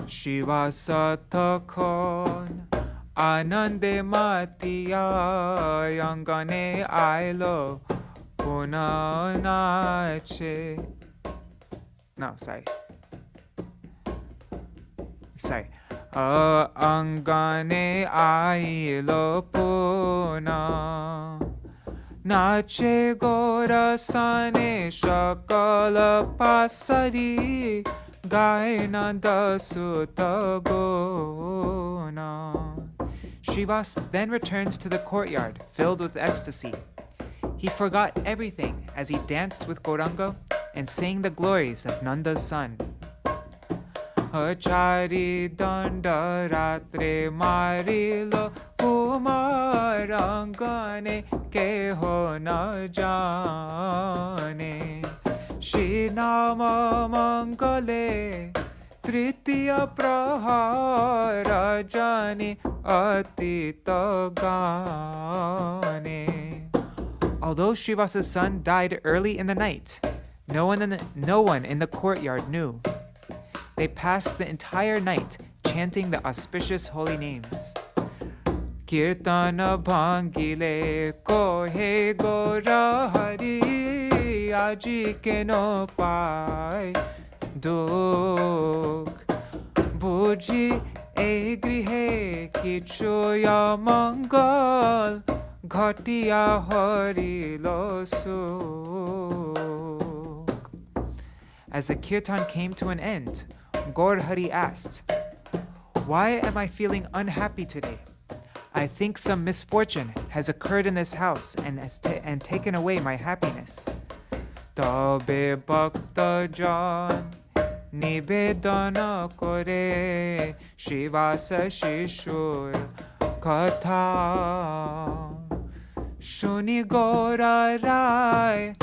Speaker 1: Śrīvāsa thakon anande matiya yangane ailo punanache. No, sorry. Angane ailo puna nache gorasane shakala pasari gaina dasutagona. Śrīvāsa then returns to the courtyard filled with ecstasy. He forgot everything as he danced with Gauranga and sang the glories of Nanda's son. Achari danda ratre marilo umarangane keho na jane. Shri nama mangale tritiya prahara jani atita gane. Although Śrīvāsa's son died early in the night, no one in the courtyard knew. They passed the entire night chanting the auspicious holy names. Kirtana bhangile kohe gora hari aji ke no pai dukh buji e grihe kichuya mangal ghatiya hari lo sukh. As the kirtan came to an end, Gaur Hari asked, "Why am I feeling unhappy today? I think some misfortune has occurred in this house and taken away my happiness." Tabe bhakta jan nivedana kore Śrīvāsa shishur katha. Shuni Gaura Rai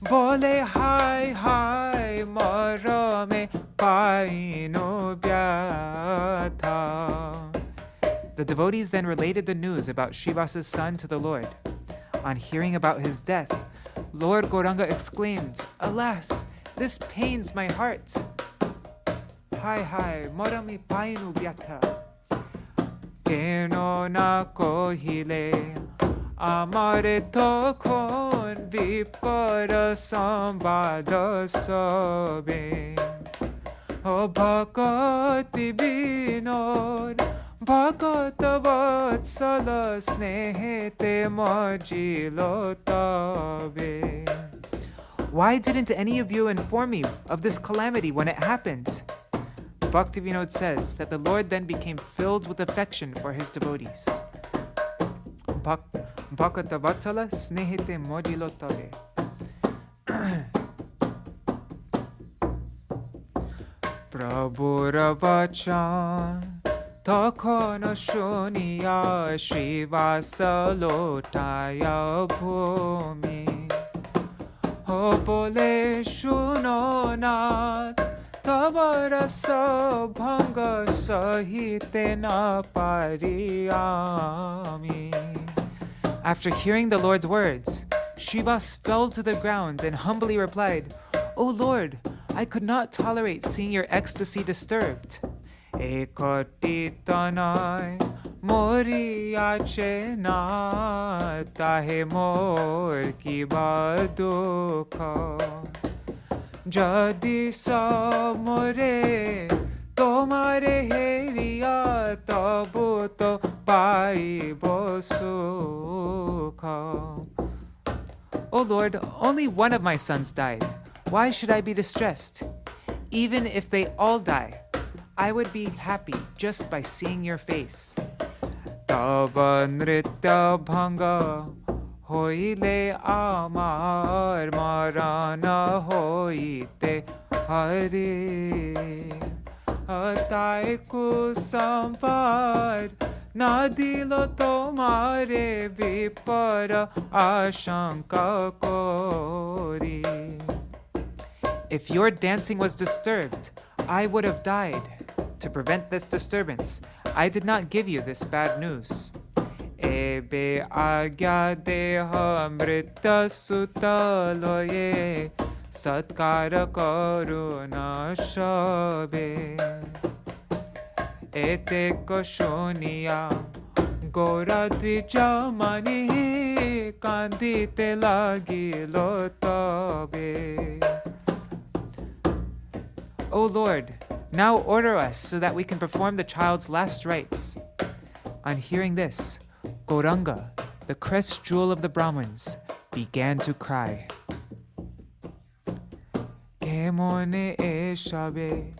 Speaker 1: bole hai hai marame paino byatha. The devotees then related the news about Śrīvāsa's son to the Lord. On hearing about his death, Lord Gauranga exclaimed, "Alas, this pains my heart." Hai hai marame paino byatha. Keno na kohile amare tokhon vipara sambada sabe. O bhakati vinod bhakata vatsala snehete majilo tabe. Why didn't any of you inform me of this calamity when it happened? Bhaktivinoda says that the Lord then became filled with affection for his devotees. Bhakata Vatsala Snehite Modilo Tave. Prabhura Vachan Takhono Shuniya Śrīvāsa Lotaya Bhumi Ho Bole Shuno Nath Tavarasa Bhanga Sahite Na Pariyami. After hearing the Lord's words, Śrīvāsa fell to the ground and humbly replied, "O Lord, I could not tolerate seeing your ecstasy disturbed. Ekoti tanai mori ache na tahe mor ki badukha jadi sa more tomare heriya tabu to paibo sukha." O Lord, only one of my sons died. Why should I be distressed? Even if they all die, I would be happy just by seeing your face. Tava nritya bhanga hoile amar marana hoite hare atai ku samvad nadilo tomare vipara ashanka kori. If your dancing was disturbed, I would have died. To prevent this disturbance, I did not give you this bad news. Ebe agya deha amrita sutta loye satkara karuna shabe ete koshoniya gora dvija mani kandite lagilo tabe. O Lord, now order us so that we can perform the child's last rites. On hearing this, Gauranga, the crest jewel of the Brahmins, began to cry. Kemone eshabe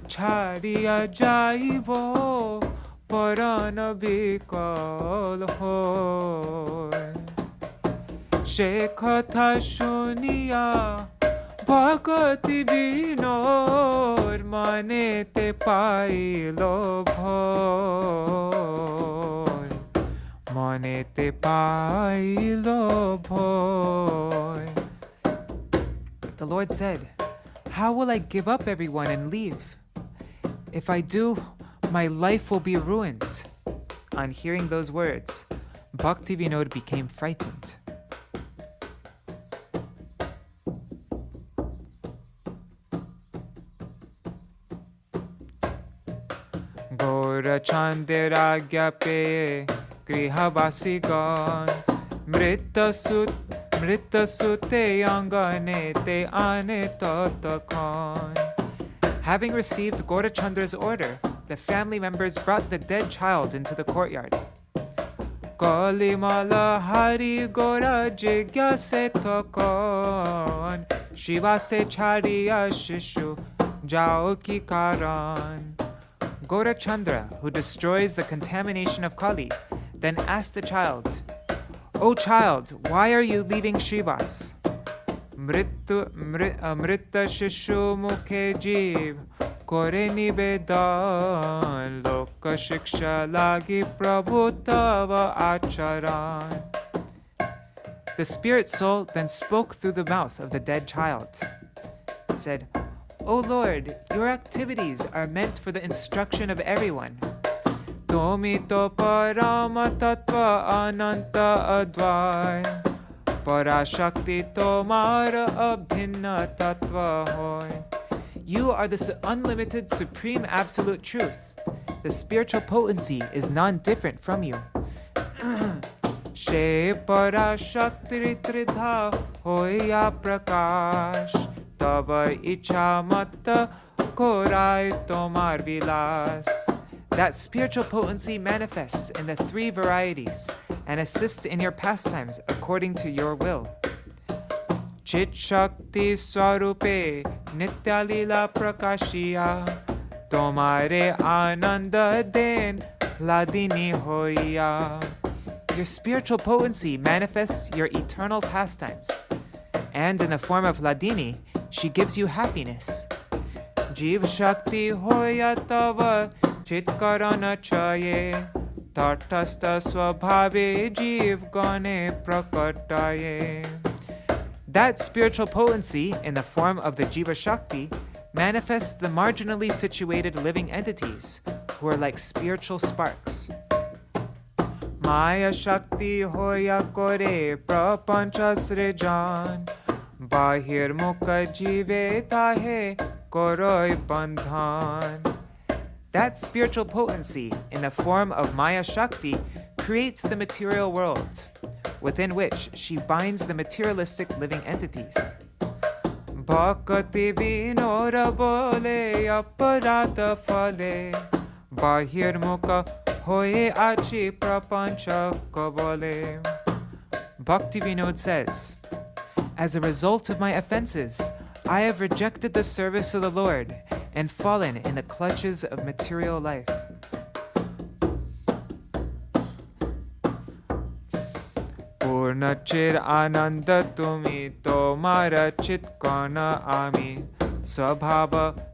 Speaker 1: chariya jaibo parana bikal hoy shekhatha shuniya Bhakati binor manete pailo bhoy manete pailo bhoy. The Lord said, "How will I give up everyone and leave? If I do, my life will be ruined." On hearing those words, Bhaktivinoda became frightened. Gora Chandera Gyape Grihavasigan Mrita Sute Angane Te Ane Tatakan. Having received Gaurachandra's order, the family members brought the dead child into the courtyard. Kalimala Hari Gora Jigyase Takan Śrīvāsa Chariya Shishu Jao Ki Karan. Gaurachandra, who destroys the contamination of Kali, then asked the child, "O child, why are you leaving Śrīvāsa?" Mrita Shishu Mukhe Jeev Kore Nivedan Loka Shiksha Lagi Prabhu Tava Acharan. The spirit soul then spoke through the mouth of the dead child. He said, "O Lord, your activities are meant for the instruction of everyone. Tomito parama tattva ananta advai parashakti tomara abhinna tattva hoy." You are the unlimited supreme absolute truth. The spiritual potency is non-different from you. She parashakti tridha hoya prakash Tava icha matta korai tomar vilas. That spiritual potency manifests in the three varieties and assists in your pastimes according to your will. Chit Shakti Swarupe Nitya Lila Prakashiya Tomare Ananda Den Ladini Hoya. Your spiritual potency manifests your eternal pastimes, and in the form of Ladini, she gives you happiness. Jiv Shakti Hoya Tava Chitkarana Chaye Tatastha Swabhave Jiv Gane Prakataye. That spiritual potency, in the form of the Jiva Shakti, manifests the marginally situated living entities, who are like spiritual sparks. Maya Shakti Hoya Kore Prapancha Srijan Bahir Mukha Jive Tahe Koroi Bandhan. That spiritual potency, in the form of Maya Shakti, creates the material world, within which she binds the materialistic living entities. Bhakti vinora bole aparata phale bahir mukha hoye achi prapancha kabale. Bhakti Vinod says, as a result of my offenses, I have rejected the service of the Lord and fallen in the clutches of material life. Purnachir ananda tumi tomara chitkana ami swabhavata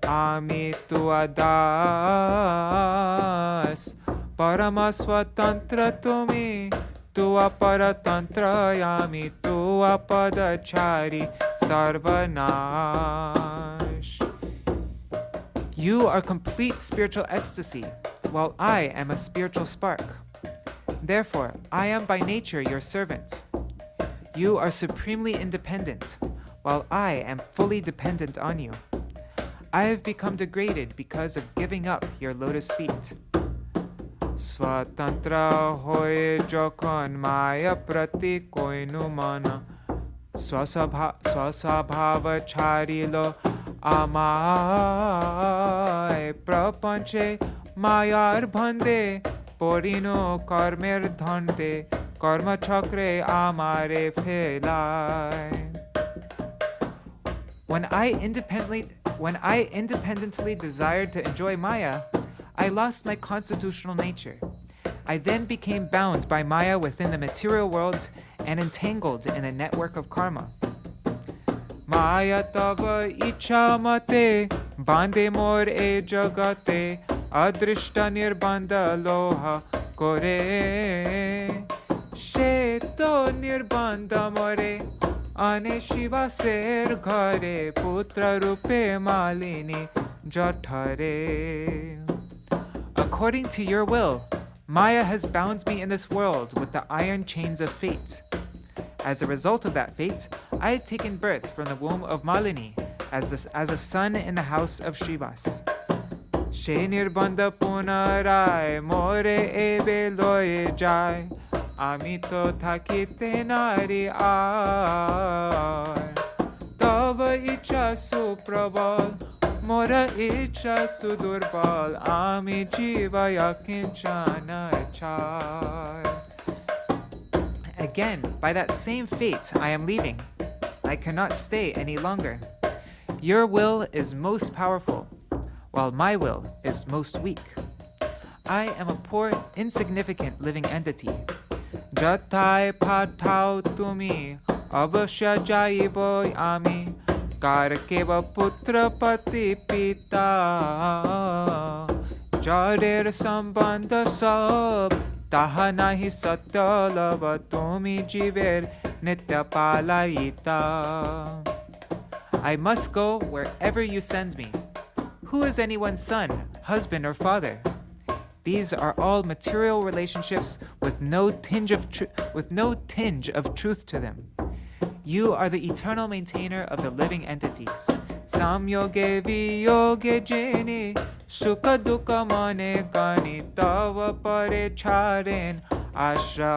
Speaker 1: ami tuadas parama swatantra tumi tua paratantra yami tua padachari sarvanash. You are complete spiritual ecstasy, while I am a spiritual spark. Therefore, I am by nature your servant. You are supremely independent, while I am fully dependent on you. I have become degraded because of giving up your lotus feet. Swatantra hoye jokon maya prati koinu mana swasabhava charilo amai prapanche mayar bhande porino karmer dhande karma chakre amare phelai. When I independently desired to enjoy Maya, I lost my constitutional nature. I then became bound by Maya within the material world and entangled in a network of karma. Maya tava icha mate bande mor e jagate adrishta nirbanda loha kore sheto nirbanda more ane Śrīvāsa ghare putra rupe malini jathare. According to your will, Maya has bound me in this world with the iron chains of fate. As a result of that fate, I have taken birth from the womb of Malini as a son in the house of Śrīvāsa. She nirbanda punarai more ebe loye jai amito thakite nari ar tava icha suprabal mora icha sudurbal ami jivaya kinchana char. Again, by that same fate, I am leaving. I cannot stay any longer. Your will is most powerful, while my will is most weak. I am a poor, insignificant living entity. Jatai patau tumi abashya jaibo ami karkeva putra pati pita jader sambandha sab taha nahi satya lava tumi jiver nitya palaita. I must go wherever you send me. Who is anyone's son, husband, or father? These are all material relationships with no tinge of truth to them. You are the eternal maintainer of the living entities. Samyoge viyoge jene sukha dukha mane kani tava pare charen ashray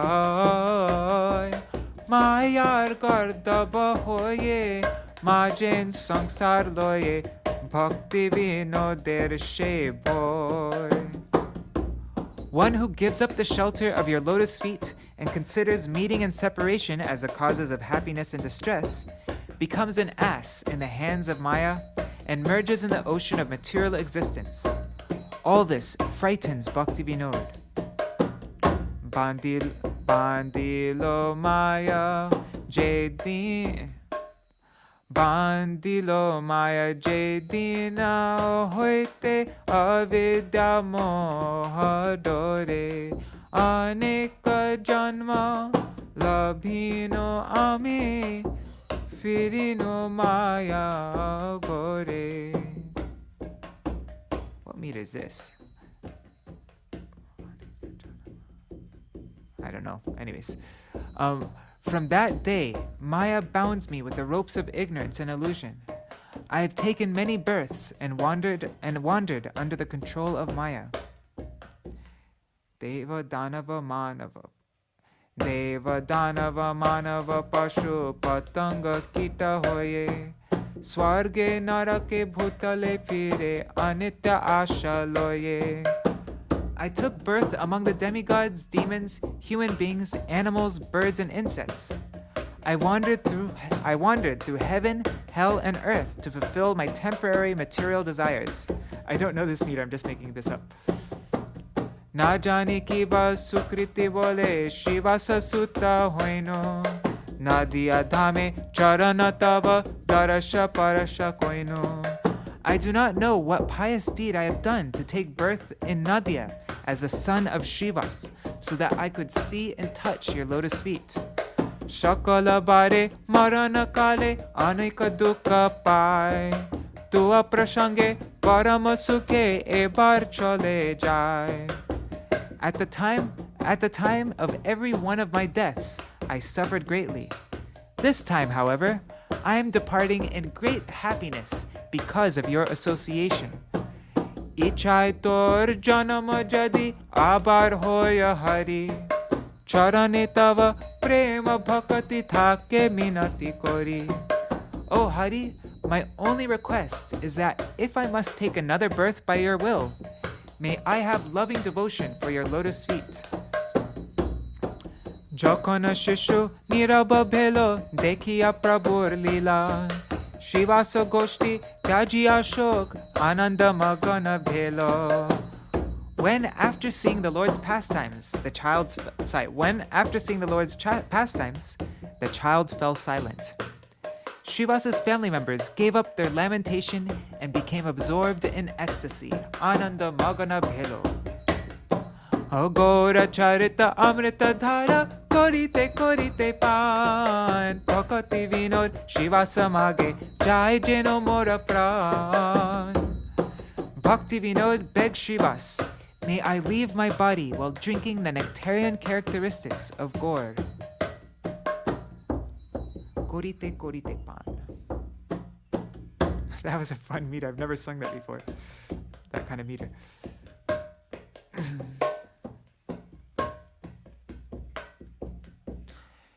Speaker 1: mayar gardaba hoye majen sangsar loye bhakti vinoder she boy.
Speaker 2: One who gives up the shelter of your lotus feet and considers meeting and separation as the causes of happiness and distress becomes an ass in the hands of Maya and merges in the ocean of material existence. All this frightens Bhakti Vinod. Bandilo Maya Jedin Bandilo Maya Jedina Hoite Avidya Mohadore Aneka Janma Labhino Ami Firino Maya Gore. What meter is this? I don't know. Anyways. From that day, Maya bounds me with the ropes of ignorance and illusion. I have taken many births and wandered under the control of Maya. Deva Danava Manava. Deva Danava Manava Pashu Patanga Kita Hoye. Swarge Narake Bhutale Fire Anitya Asha Loye. I took birth among the demigods, demons, human beings, animals, birds, and insects. I wandered through heaven, hell, and earth to fulfill my temporary material desires. I don't know this meter, I'm just making this up. Na jani ki ba sukriti bole Śrīvāsa sutta hoino. Na diya dhame charana tava darasha parasha koino. I do not know what pious deed I have done to take birth in Nadia as the son of Śrīvāsa, so that I could see and touch your lotus feet. Shakala bare marana kale anika dukkha pai. Tua prashange parama sukhe ebar chole jai. At the time of every one of my deaths, I suffered greatly. This time, however, I am departing in great happiness because of your association. Ichai tor janama jadi abar hoya hari. Charane tava prema bhakati thake minati kori. Oh Hari, my only request is that if I must take another birth by your will, may I have loving devotion for your lotus feet. Jokona shishu niraba bhelo dekhiya prabhur lila. Śrīvāsa goshti tyaji ashok ananda magana bhelo. When after seeing the Lord's pastimes, the child fell silent. Śrīvāsa's family members gave up their lamentation and became absorbed in ecstasy. Ananda magana bhelo. Agora charita amrita dhara korite korite pan. Bhakti vinod Śrīvāsa mage jai jeno mora pran. Bhakti Vinod begged Śrīvāsa, may I leave my body while drinking the nectarian characteristics of Gaur. Korite korite pan. That was a fun meter. I've never sung that before. That kind of meter.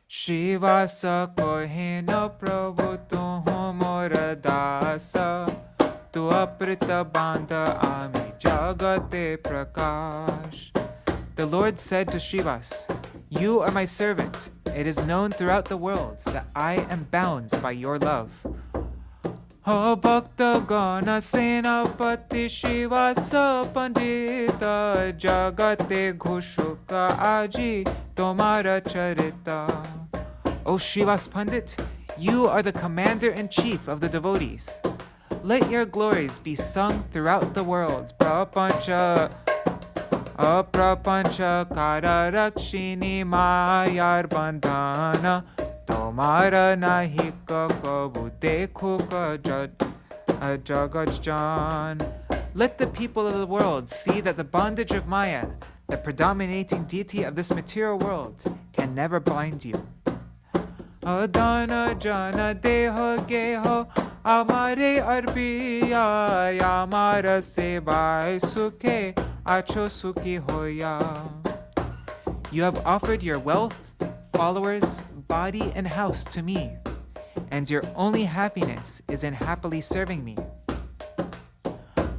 Speaker 2: Śrīvāsa kohena prabhu tuho mora dasa. Tu aprita bandha ami jagate prakash. The Lord said to Śrīvāsa, you are my servant. It is known throughout the world that I am bound by your love. O Bhakta Gana Senapati Śrīvāsa Pandita Jagate Ghushuka Aji Tomara Charita. O Śrīvāsa Pandit, you are the commander-in-chief of the devotees. Let your glories be sung throughout the world. Prapancha kararakshini mayar bandhana tomara nahi kabu dekhu ka jagajjan. Let the people of the world see that the bondage of Maya, the predominating deity of this material world, can never bind you. Adana jana deho geho amare arbiya amara sevai sukhe acho Sukhī hoya. You have offered your wealth, followers, body, and house to me, and your only happiness is in happily serving me.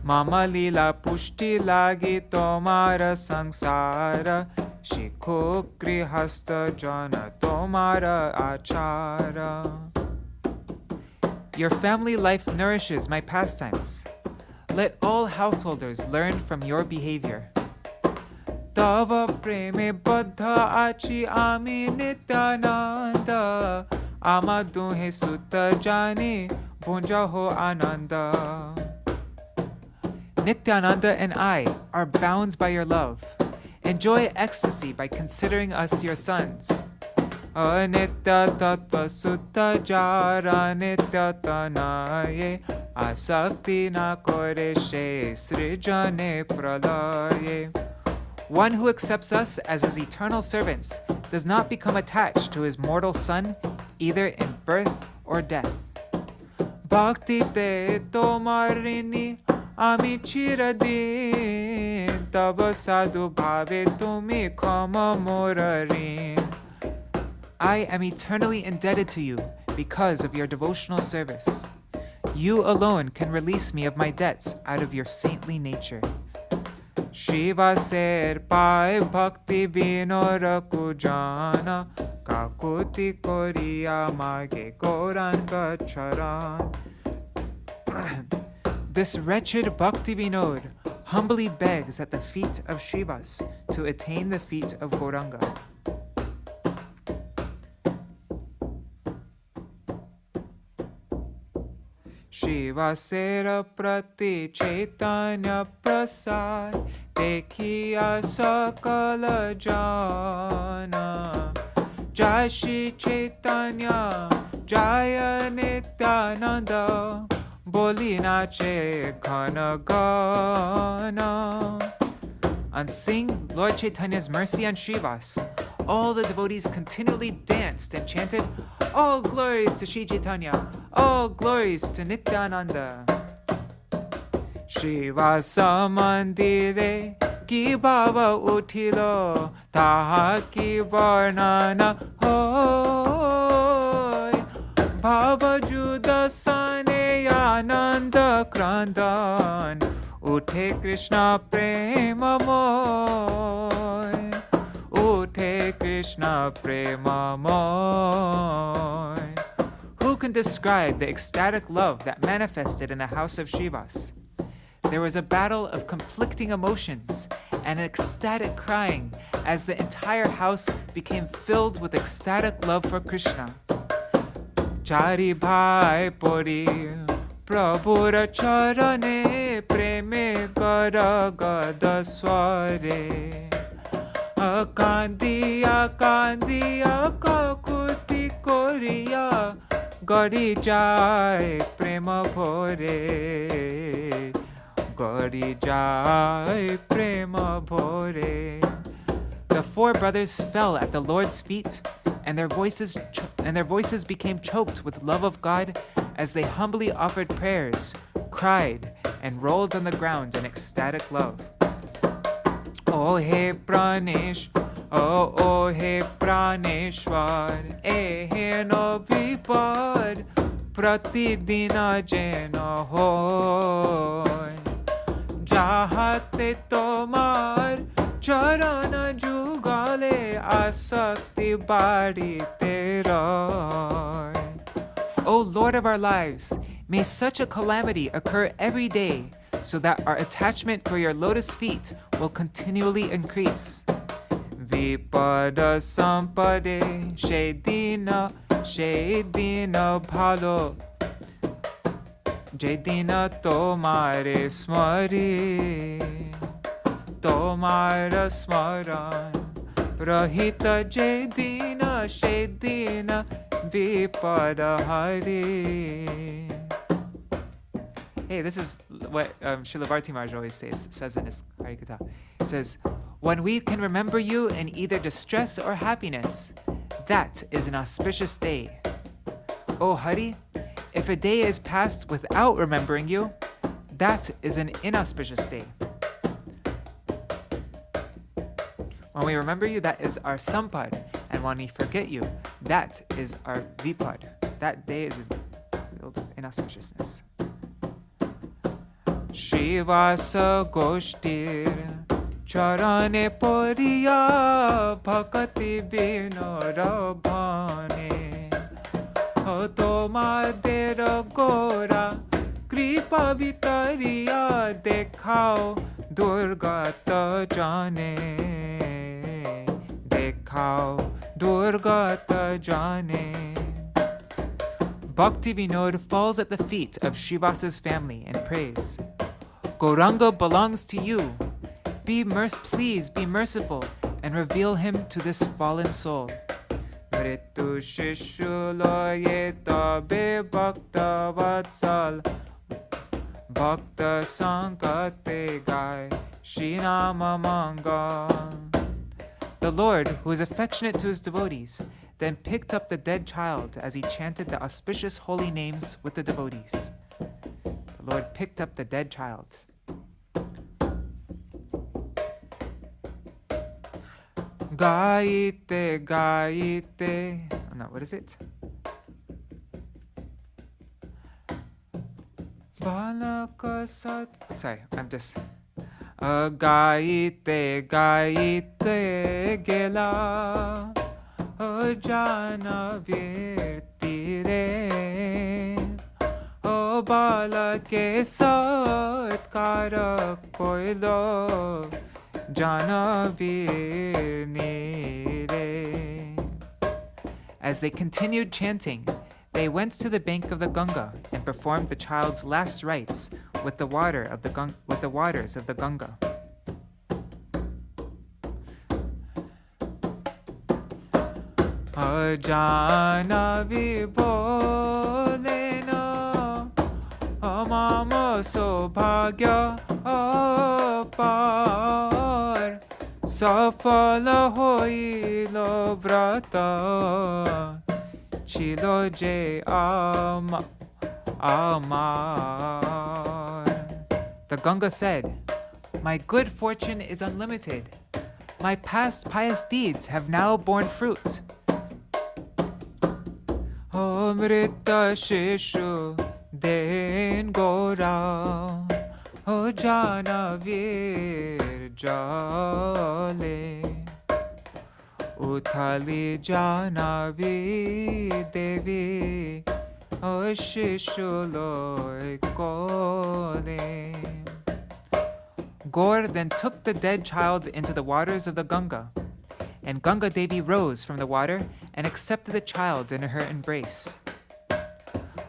Speaker 2: Mama lila pushti lagi tomara sangsara, shikho grihasta jana tomara achara. Your family life nourishes my pastimes. Let all householders learn from your behavior. Tava preme baddha achi ami nityananda, ama duhe sutta jani bhunja ho ananda. Nityananda and I are bound by your love. Enjoy ecstasy by considering us your sons. Anitya tattva sutta jara nitya tanaye, asakti na kore she srijane pralaye. One who accepts us as his eternal servants does not become attached to his mortal son, either in birth or death. Bhakti te tomarini ami chiradin, tava sadhu bhave tumi kama morarin. I am eternally indebted to you because of your devotional service. You alone can release me of my debts out of your saintly nature. Śrīvāsa pai bhakti vinora kujana, kakuti koriya mage goranga charan. This wretched Bhakti Vinod humbly begs at the feet of Śrīvāsa to attain the feet of Gauranga. Śrīvāsa prati chaitanya prasad, dekhiya sakala jana. Jai Śrī Caitanya, Jaya Nityananda, boli nache ghana gana. On seeing Lord Chaitanya's mercy on Śrīvāsa, all the devotees continually danced and chanted, "All glories to Śrī Caitanya, all glories to Nityananda." Śrīvāsa mandire ki bhava uthilo, taha ki varnana hoy. Bhava juda sane ananda krandan, uthe Krishna prema moy. Uthe Krishna prema moy. Who can describe the ecstatic love that manifested in the house of Śrīvāsa? There was a battle of conflicting emotions and ecstatic crying as the entire house became filled with ecstatic love for Krishna. Chari bhai pori prabhura charane preme garagada sware. Akandiya kandiya kakuti koriya, gari jai prema bhore. Gari jai prema bhore. The four brothers fell at the Lord's feet, and their voices became choked with love of God as they humbly offered prayers, cried, and rolled on the ground in ecstatic love. Oh he Pranesh, oh he Praneshwar, he no vipad, pratidina jena hoy. Jahate tomar charana jugale, asakti badi teroy. O Lord of our lives, may such a calamity occur every day, so that our attachment for your lotus feet will continually increase. Vipada sampade shedina bhalo, jedina tomare smari, tomara smaran, rahita jedina shedina vipada hari. Hey, this is what Srila Bharti Maharaj always says in his Harikatha. It says, when we can remember you in either distress or happiness, that is an auspicious day. Oh Hari, if a day is passed without remembering you, that is an inauspicious day. When we remember you, that is our sampad, and when we forget you, that is our vipad. That day is filled with inauspiciousness. Śrīvāsa goshtir charane poriya bhakati binora bhane ho tomader gora kripa vitariya dekhao durgata jane dekhao durgata jane. Bhakti Vinod falls at the feet of Śrīvāsa's family and prays, Gauranga belongs to you. Please be merciful and reveal him to this fallen soul. Mritu Shishuloye Tabe Bhakta Vatsal Bhakta Sankate Gai Shinama Manga. The Lord, who is affectionate to his devotees, then picked up the dead child as he chanted the auspicious holy names with the devotees. The Lord picked up the dead child. Gaite, gaite. Oh, no, what is it? Sorry, I'm just. Gaite, gaite, gela. O jana virtire. O bala ke satkara koilo. As they continued chanting, they went to the bank of the Ganga and performed the child's last rites with the waters of the Ganga. Ajana vibolena amama sobhagya apar safala hoilo vrata chilo je amar. The Ganga said, "My good fortune is unlimited. My past pious deeds have now borne fruit." Amrita Shishu Den Gora O Jana Vir Jale Uthali Jana Vi Devi O Shishu Loi Kole. Gaur then took the dead child into the waters of the Ganga, and Ganga Devi rose from the water and accepted the child in her embrace.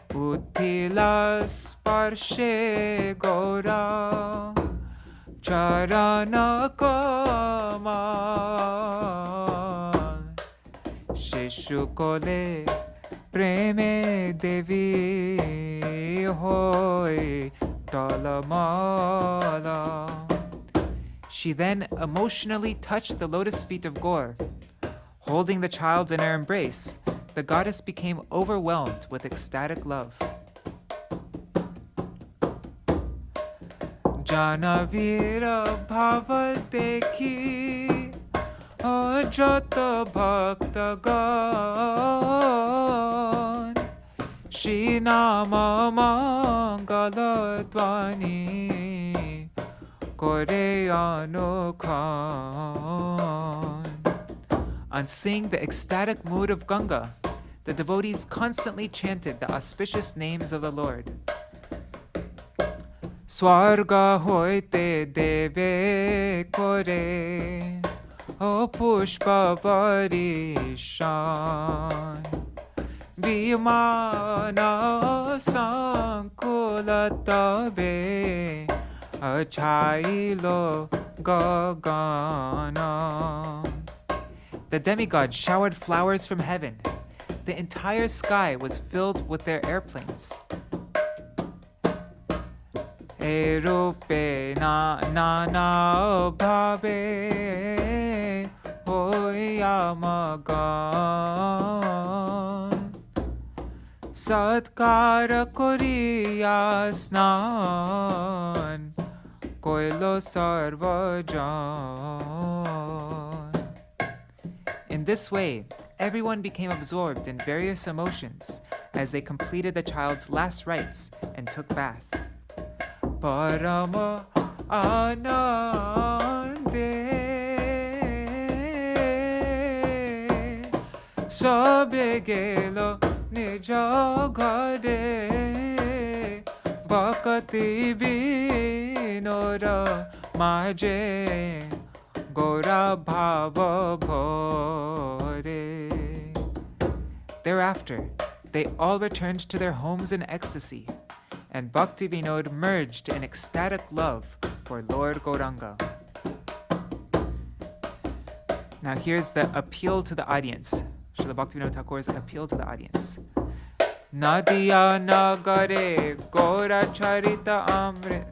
Speaker 2: Uttila sparshe gora charana kama shishu kole preme devi hoy talamala. She then emotionally touched the lotus feet of Gaur. Holding the child in her embrace, the goddess became overwhelmed with ecstatic love. Janavira bhava dekhi ajata bhaktagan Shri nama mangala dvani kore anukhan. On seeing the ecstatic mood of Ganga, the devotees constantly chanted the auspicious names of the Lord. Swarga hoite deve kore o pushpa varishan bimana sankulatabe achailo gagana. The demigod showered flowers from heaven. The entire sky was filled with their airplanes. Erupe na bhabe hoyamagan satkara koriya snan koilo sarvajan. In this way, everyone became absorbed in various emotions as they completed the child's last rites and took bath. parama anande sabe gelo nija ghare bhakti vinora maje gora bhava bhore. Thereafter, they all returned to their homes in ecstasy, and Bhakti Vinod merged in ecstatic love for Lord Gauranga. Now here's the appeal to the audience. Srila Bhaktivinoda Thakur's appeal to the audience. Nadiya nagare gora charita amrit.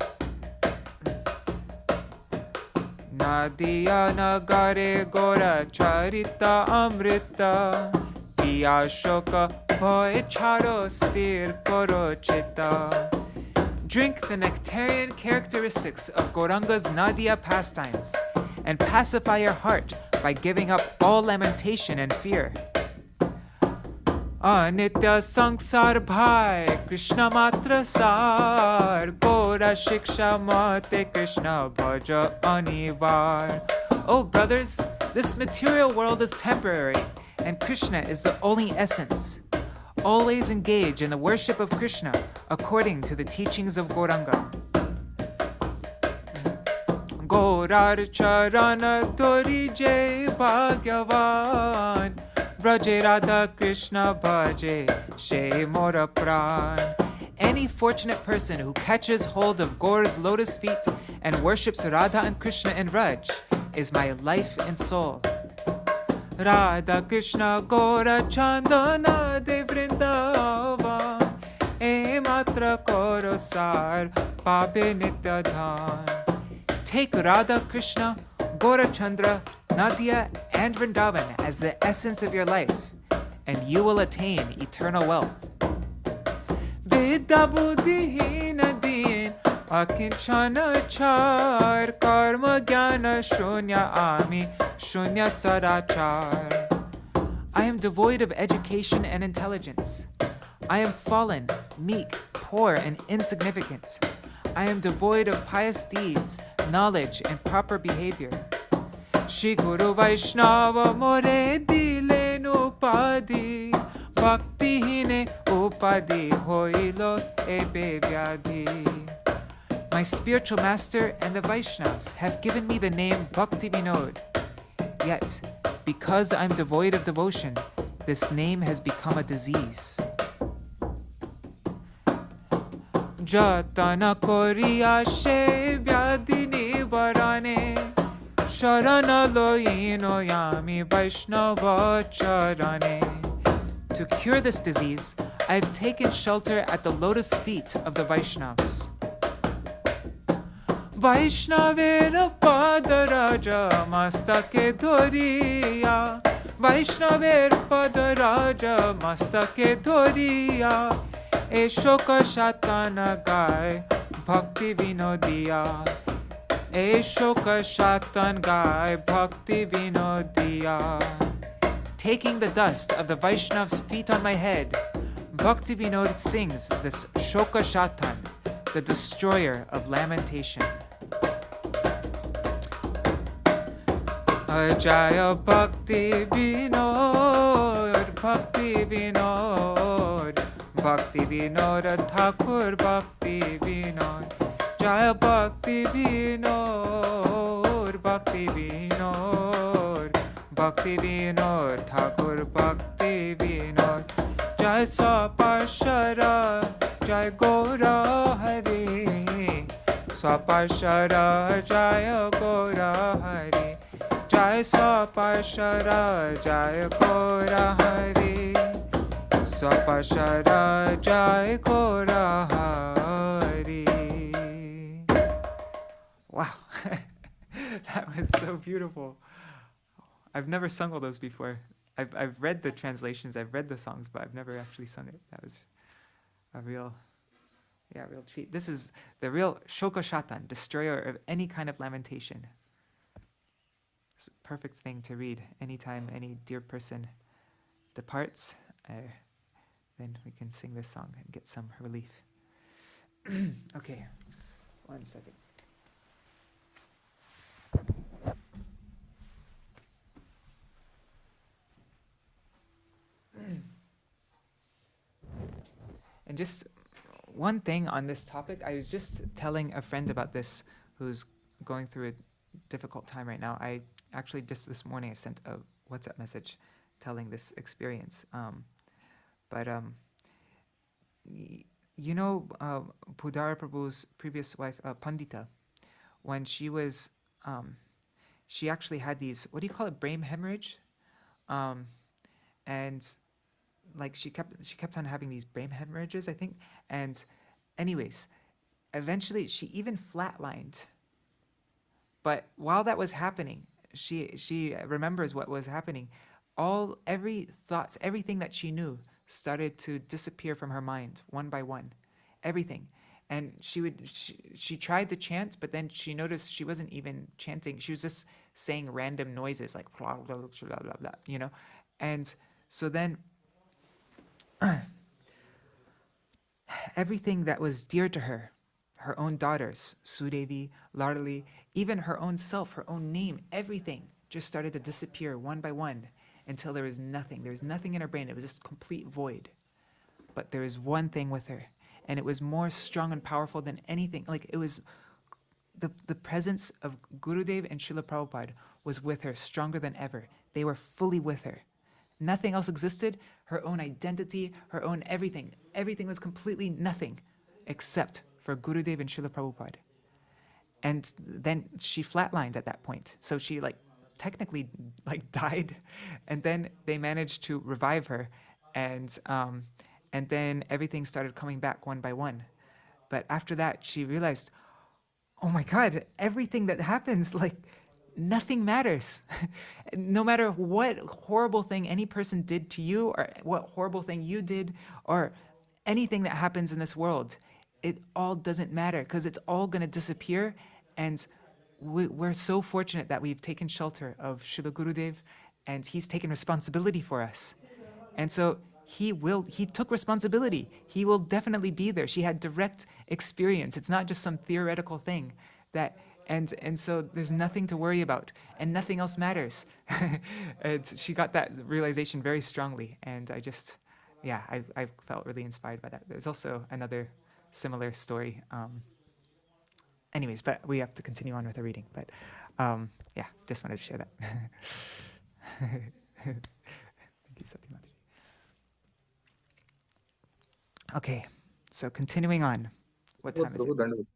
Speaker 2: Nadiya nagare gora charita amrita. Piya shoka bhoy charo sthir koro chitta. Drink the nectarian characteristics of Gauranga's Nadiya pastimes and pacify your heart by giving up all lamentation and fear. Anitya sangsar bhai Krishna matra sar Gora shiksha mate Krishna bhaja anivar. Oh brothers, this material world is temporary and Krishna is the only essence. Always engage in the worship of Krishna according to the teachings of Gauranga. Gaurar charana dori jai bhagavan Vraje Radha Krishna bhaje she mora pran. Any fortunate person who catches hold of Gaur's lotus feet and worships Radha and Krishna in Vraj is my life and soul. Radha Krishna Gaura Chandana de Vrindavan E matra koro sar pabe nitya dhan. Take Radha Krishna, Gaura Chandra, Nadia and Vrindavan as the essence of your life, and you will attain eternal wealth. Vidya buddhi hina din akinchana char karma jnana shunya ami shunya sarachar. I am devoid of education and intelligence. I am fallen, meek, poor, and insignificant. I am devoid of pious deeds, knowledge, and proper behavior. Shri Guru Vaishnava more dile nupadi bhakti hine upadi hoilo ebe vyadhi. My spiritual master and the Vaishnavas have given me the name Bhakti Vinod. Yet, because I'm devoid of devotion, this name has become a disease. Jatana koriya she vyadhi nivarane Sharana loyino yami Vaishnava charane. To cure this disease, I have taken shelter at the lotus feet of the Vaishnavas. Vaishnavera padaraja mastake dhoriya Vaishnavera padaraja mastake dhoriya Eshoka shatana gai bhakti vinodiya Eshoka shatan gai bhakti vinodiya. Taking the dust of the Vaishnav's feet on my head, Bhakti Vinod sings this Shoka Shatan, the destroyer of lamentation. Jaya Bhakti Vinod, Bhakti Vinod, Bhakti Vinod Thakur Bhakti Vinod. Jaya Bhakti Vinod, Bhakti Vinod, Bhakti Vinod Thakur Bhakti Vinod. Jai Swapashara, Jai Gaura Hari, Swapashara, Jai Gaura Hari, Jai Swapashara, Jai Gaura Hari, Swapashara, Jai Gaura Hari. Wow, that was so beautiful. I've never sung all those before. I've read the translations, I've read the songs, but I've never actually sung it. That was a real treat. This is the real Shoka Shatan, destroyer of any kind of lamentation. It's a perfect thing to read anytime any dear person departs. Then we can sing this song and get some relief. Okay. 1 second. And just one thing on this topic, I was just telling a friend about this who's going through a difficult time right now. I actually just this morning I sent a WhatsApp message telling this experience. You know, Pudara Prabhu's previous wife, Pandita, when she was, she actually had these, what do you call it, brain hemorrhage? And like she kept on having these brain hemorrhages, I think. And anyways, eventually she even flatlined. But while that was happening, she remembers what was happening. Every thought, everything that she knew started to disappear from her mind one by one, everything. And she tried to chant, but then she noticed she wasn't even chanting. She was just saying random noises like blah blah blah blah blah, blah, you know. And so then everything that was dear to her, her own daughters, Sudevi, Ladali, even her own self, her own name, everything just started to disappear one by one until there was nothing. There was nothing in her brain. It was just complete void. But there was one thing with her, and it was more strong and powerful than anything. Like it was the presence of Gurudev and Srila Prabhupada was with her, stronger than ever. They were fully with her. Nothing else existed. Her own identity, her own everything. Everything was completely nothing except for Gurudev and Srila Prabhupada. And then she flatlined at that point. So she technically died. And then they managed to revive her. And then everything started coming back one by one. But after that, she realized, oh my God, everything that happens, nothing matters. No matter what horrible thing any person did to you, or what horrible thing you did, or anything that happens in this world, it all doesn't matter because it's all going to disappear. And we're so fortunate that we've taken shelter of Srila Gurudev, and he's taken responsibility for us. And so he took responsibility. He will definitely be there. She had direct experience. It's not just some theoretical thing and so there's nothing to worry about, and nothing else matters. And she got that realization very strongly, and I felt really inspired by that. There's also another similar story. Anyways, but we have to continue on with the reading. But just wanted to share that. Thank you, Satyamataji. Okay, so continuing on. What time is it?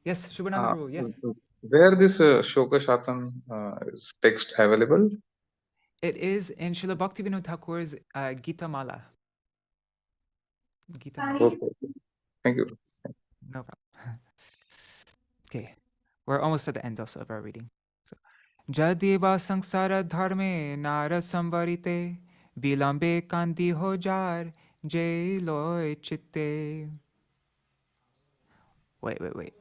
Speaker 2: Yes, Shubhananda Prabhu, yes.
Speaker 3: Where this Shoka Shatan is text available?
Speaker 2: It is in Srila Bhaktivinoda Thakur's Gita Mala.
Speaker 3: Okay. Thank you.
Speaker 2: No problem. Okay, we're almost at the end also of our reading. So, Jadiva sangsara dharme nara samvarite vilambe kandi ho jar jai loy chitte. Wait.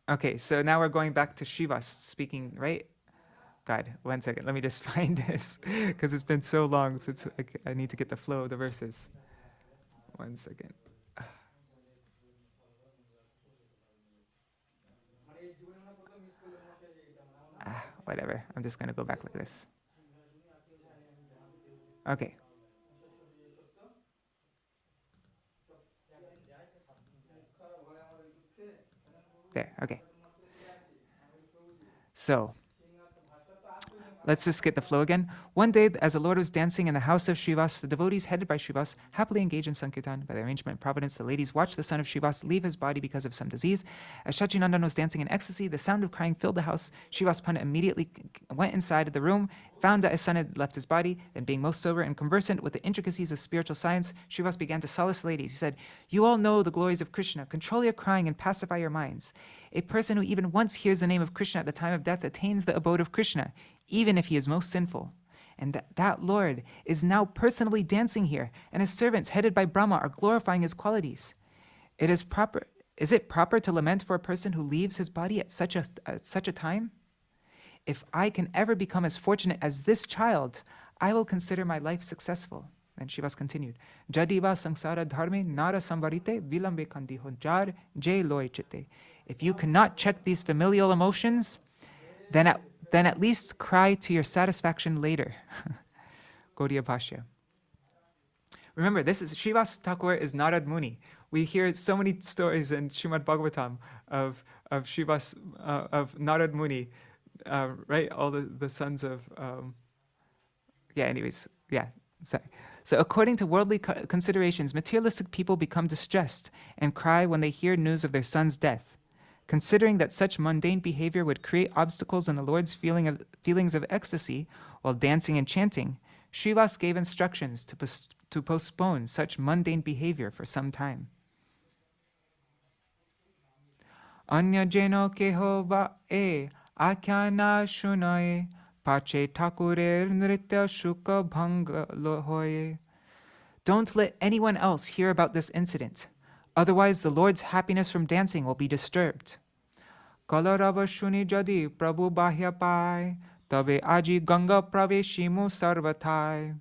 Speaker 2: Okay, so now we're going back to Śrīvāsa speaking, right? God, 1 second. Let me just find this because it's been so long since I need to get the flow of the verses. 1 second. Whatever. I'm just going to go back like this. Okay. There, okay. So, let's just get the flow again. One day, as the Lord was dancing in the house of Śrīvāsa, the devotees headed by Śrīvāsa happily engaged in Sankirtan. By the arrangement of Providence, the ladies watched the son of Śrīvāsa leave his body because of some disease. As Shachinandan was dancing in ecstasy, the sound of crying filled the house. Śrīvāsa Pandit immediately went inside of the room, found that his son had left his body. Then, being most sober and conversant with the intricacies of spiritual science, Śrīvāsa began to solace the ladies. He said, "You all know the glories of Krishna. Control your crying and pacify your minds. A person who even once hears the name of Krishna at the time of death attains the abode of Krishna, even if he is most sinful. And that Lord is now personally dancing here, and his servants, headed by Brahma, are glorifying his qualities. Is it proper to lament for a person who leaves his body at such a time? If I can ever become as fortunate as this child, I will consider my life successful." Then Śrīvāsa continued, Jadiva sangsara dharme nara samvarite vilambe kandi honjar jay loy chitte. If you cannot check these familial emotions, then at least cry to your satisfaction later. Gaudiya Bhashya. Remember, this is Śrīvāsa Thakur is Narad Muni. We hear so many stories in Śrīmad Bhagavatam of Śrīvāsa, of Narad Muni, right? All the sons of, sorry. So according to worldly considerations, materialistic people become distressed and cry when they hear news of their son's death. Considering that such mundane behavior would create obstacles in the Lord's feelings of ecstasy while dancing and chanting, Śrīvāsa gave instructions to postpone such mundane behavior for some time. Anya jeno keho va e akyana shunaye pache thakurer nritya shuka bhanga lohoye. Don't let anyone else hear about this incident. Otherwise, the Lord's happiness from dancing will be disturbed. Kalarava shuni jadi prabhu bahya pai, tabe aji ganga praveshimu sarvathai.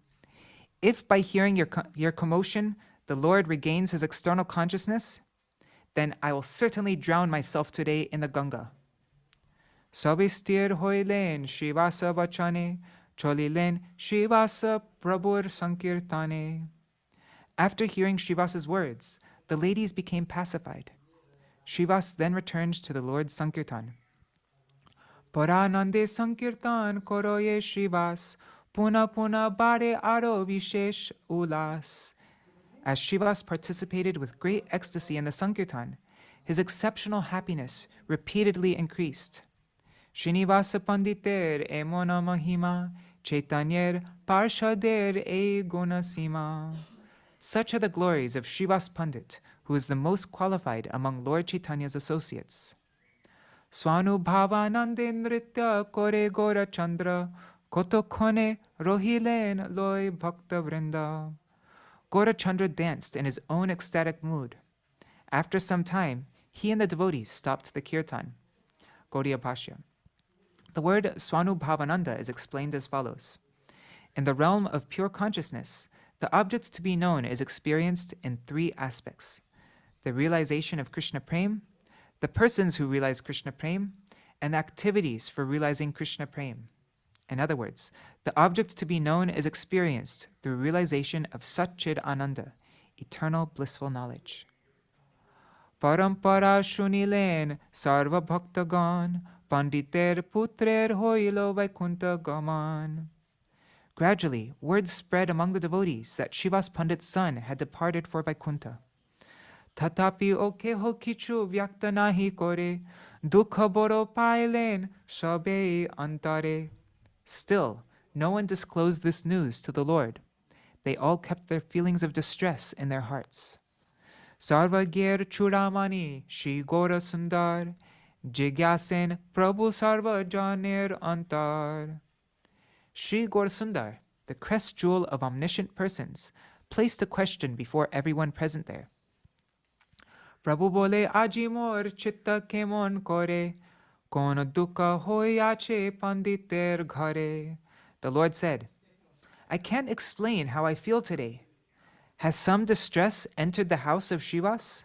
Speaker 2: If by hearing your commotion, the Lord regains his external consciousness, then I will certainly drown myself today in the Ganga. Sabistir hoilen Śrīvāsa vachane, cholilen Śrīvāsa prabhur sankirtane. After hearing Śrīvāsa's words, the ladies became pacified. Śrīvāsa then returned to the Lord's Sankirtan. Paranande Sankirtan koroye Śrīvāsa, puna puna bare aro vishesh ulas. As Śrīvāsa participated with great ecstasy in the Sankirtan, his exceptional happiness repeatedly increased. Śrīnivāsa panditer e mona mahima, Chaitanyer parshader e gunasima. Such are the glories of Śrīvāsa Pandit, who is the most qualified among Lord Chaitanya's associates. Swanubhavanande nritya kore gora chandra, kotokhone rohilen loy bhakta vrinda. Gaurachandra danced in his own ecstatic mood. After some time, he and the devotees stopped the kirtan. Gaudiya Bhashya. The word Swanubhavananda is explained as follows. In the realm of pure consciousness, the object to be known is experienced in three aspects: the realization of Krishna Prem, the persons who realize Krishna Prem, and activities for realizing Krishna Prem. In other words, the object to be known is experienced through realization of Satchid Ananda, eternal blissful knowledge. Parampara shunilen sarva bhaktagan, panditer putrer hoilo vaikunta gaman. Gradually, word spread among the devotees that Śrīvāsa Pandit's son had departed for Vaikunta. Tatapi okeho kichu vyakta nahi kore, dukha boro pailen shabei antare. Still, no one disclosed this news to the Lord. They all kept their feelings of distress in their hearts. Sarva gyer churamani Shri Gora Sundar, jigyasen Prabhu Sarva Janir Antar. Shri Gaura Sundar, the crest jewel of omniscient persons, placed a question before everyone present there. Prabhu bole aji mor chitta kemon kore, kon dukha hoy ache panditer ghare. The Lord said, I can't explain how I feel today. Has some distress entered the house of Śrīvāsa?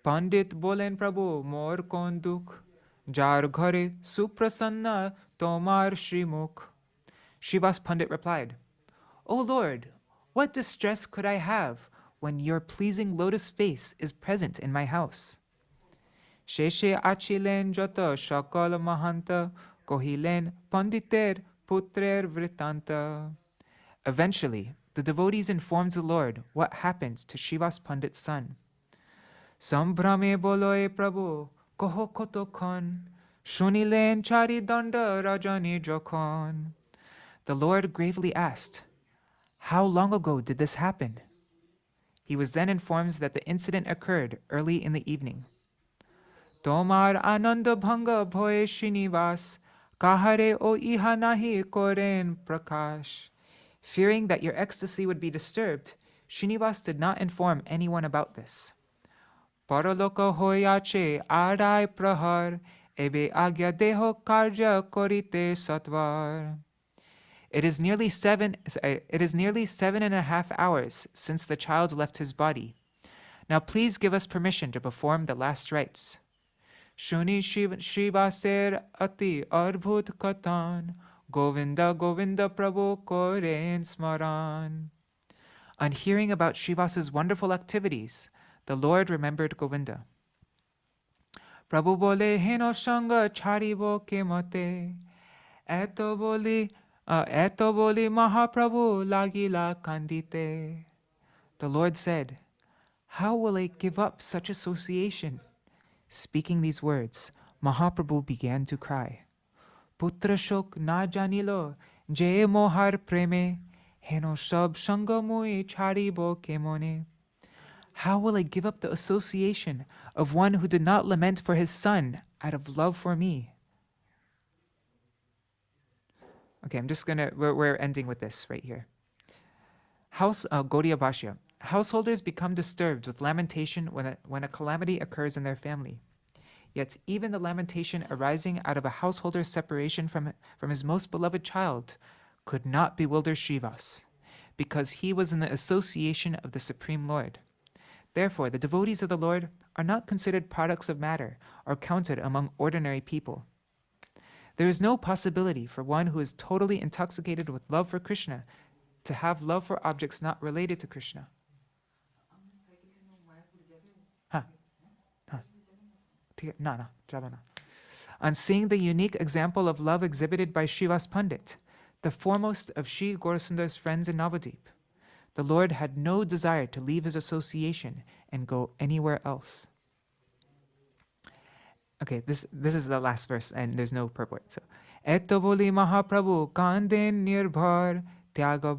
Speaker 2: Pandit bolen Prabhu mor kon dukh, jar ghare suprasanna tomar Shrimukh. Śrīvāsa Pandit replied, O Lord, what distress could I have when your pleasing lotus face is present in my house? Sheshe achilen jata shakal mahanta, kohilen panditer putrer vritanta. Eventually, the devotees informed the Lord what happened to Śrīvāsa Pandit's son. Sambhrame boloe Prabhu, koho kotokhan, shunilen chari danda rajani jokhan. The Lord gravely asked, How long ago did this happen? He was then informed that the incident occurred early in the evening. Tomar ananda bhanga bhoye Śrīnivāsa, kahare o iha nahi koren prakash. Fearing that your ecstasy would be disturbed, Śrīnivāsa did not inform anyone about this. Paraloka hoyache arai prahar, ebe agya deho karja korite satvar. It is nearly 7.5 hours since the child left his body. Now please give us permission to perform the last rites. Shuni Śrīvāsa ati adbhut katan, Govinda Govinda Prabhu koren smaran. On hearing about Śrīvāsa's wonderful activities, the Lord remembered Govinda. Prabhu bole heno shanga charibo ke mate, eto boli Mahaprabhu lagila kandite. The Lord said, "How will I give up such association?" Speaking these words, Mahaprabhu began to cry. Putra shok na janilo, je mohar preme, heno sab sanga mui charibo kemone. How will I give up the association of one who did not lament for his son out of love for me? Okay, we're ending with this right here. Gaudiya Bhashya. Householders become disturbed with lamentation when a calamity occurs in their family. Yet even the lamentation arising out of a householder's separation from his most beloved child could not bewilder Śrīvāsa, because he was in the association of the Supreme Lord. Therefore, the devotees of the Lord are not considered products of matter or counted among ordinary people. There is no possibility for one who is totally intoxicated with love for Krishna to have love for objects not related to Krishna. On seeing the unique example of love exhibited by Śrīvāsa Pandit, the foremost of Sri Gaurasundar's friends in Navadvip, the Lord had no desire to leave his association and go anywhere else. Okay, this is the last verse, and there's no purport. So, Eto boli Mahaprabhu kanden nirbhar tyaga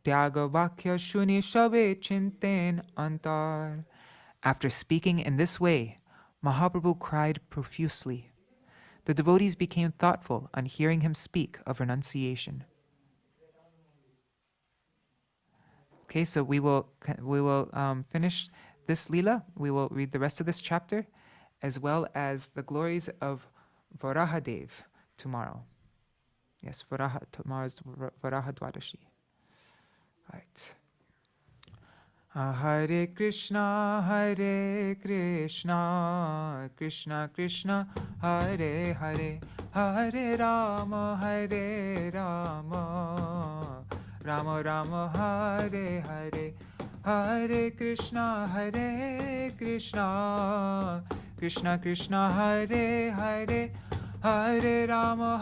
Speaker 2: vakya shuni shabe chinten antar. After speaking in this way, Mahaprabhu cried profusely. The devotees became thoughtful on hearing him speak of renunciation. Okay, so we will finish this Leela. We will read the rest of this chapter, as well as the glories of Varahadev tomorrow. Yes, tomorrow's Varaha Dwadashi. All right. Hare Krishna, Krishna Krishna, Hare Hare, Hare Rama, Rama Rama, Hare Hare, Hare Krishna, Krishna Krishna, Hare Hare, Hare Rama,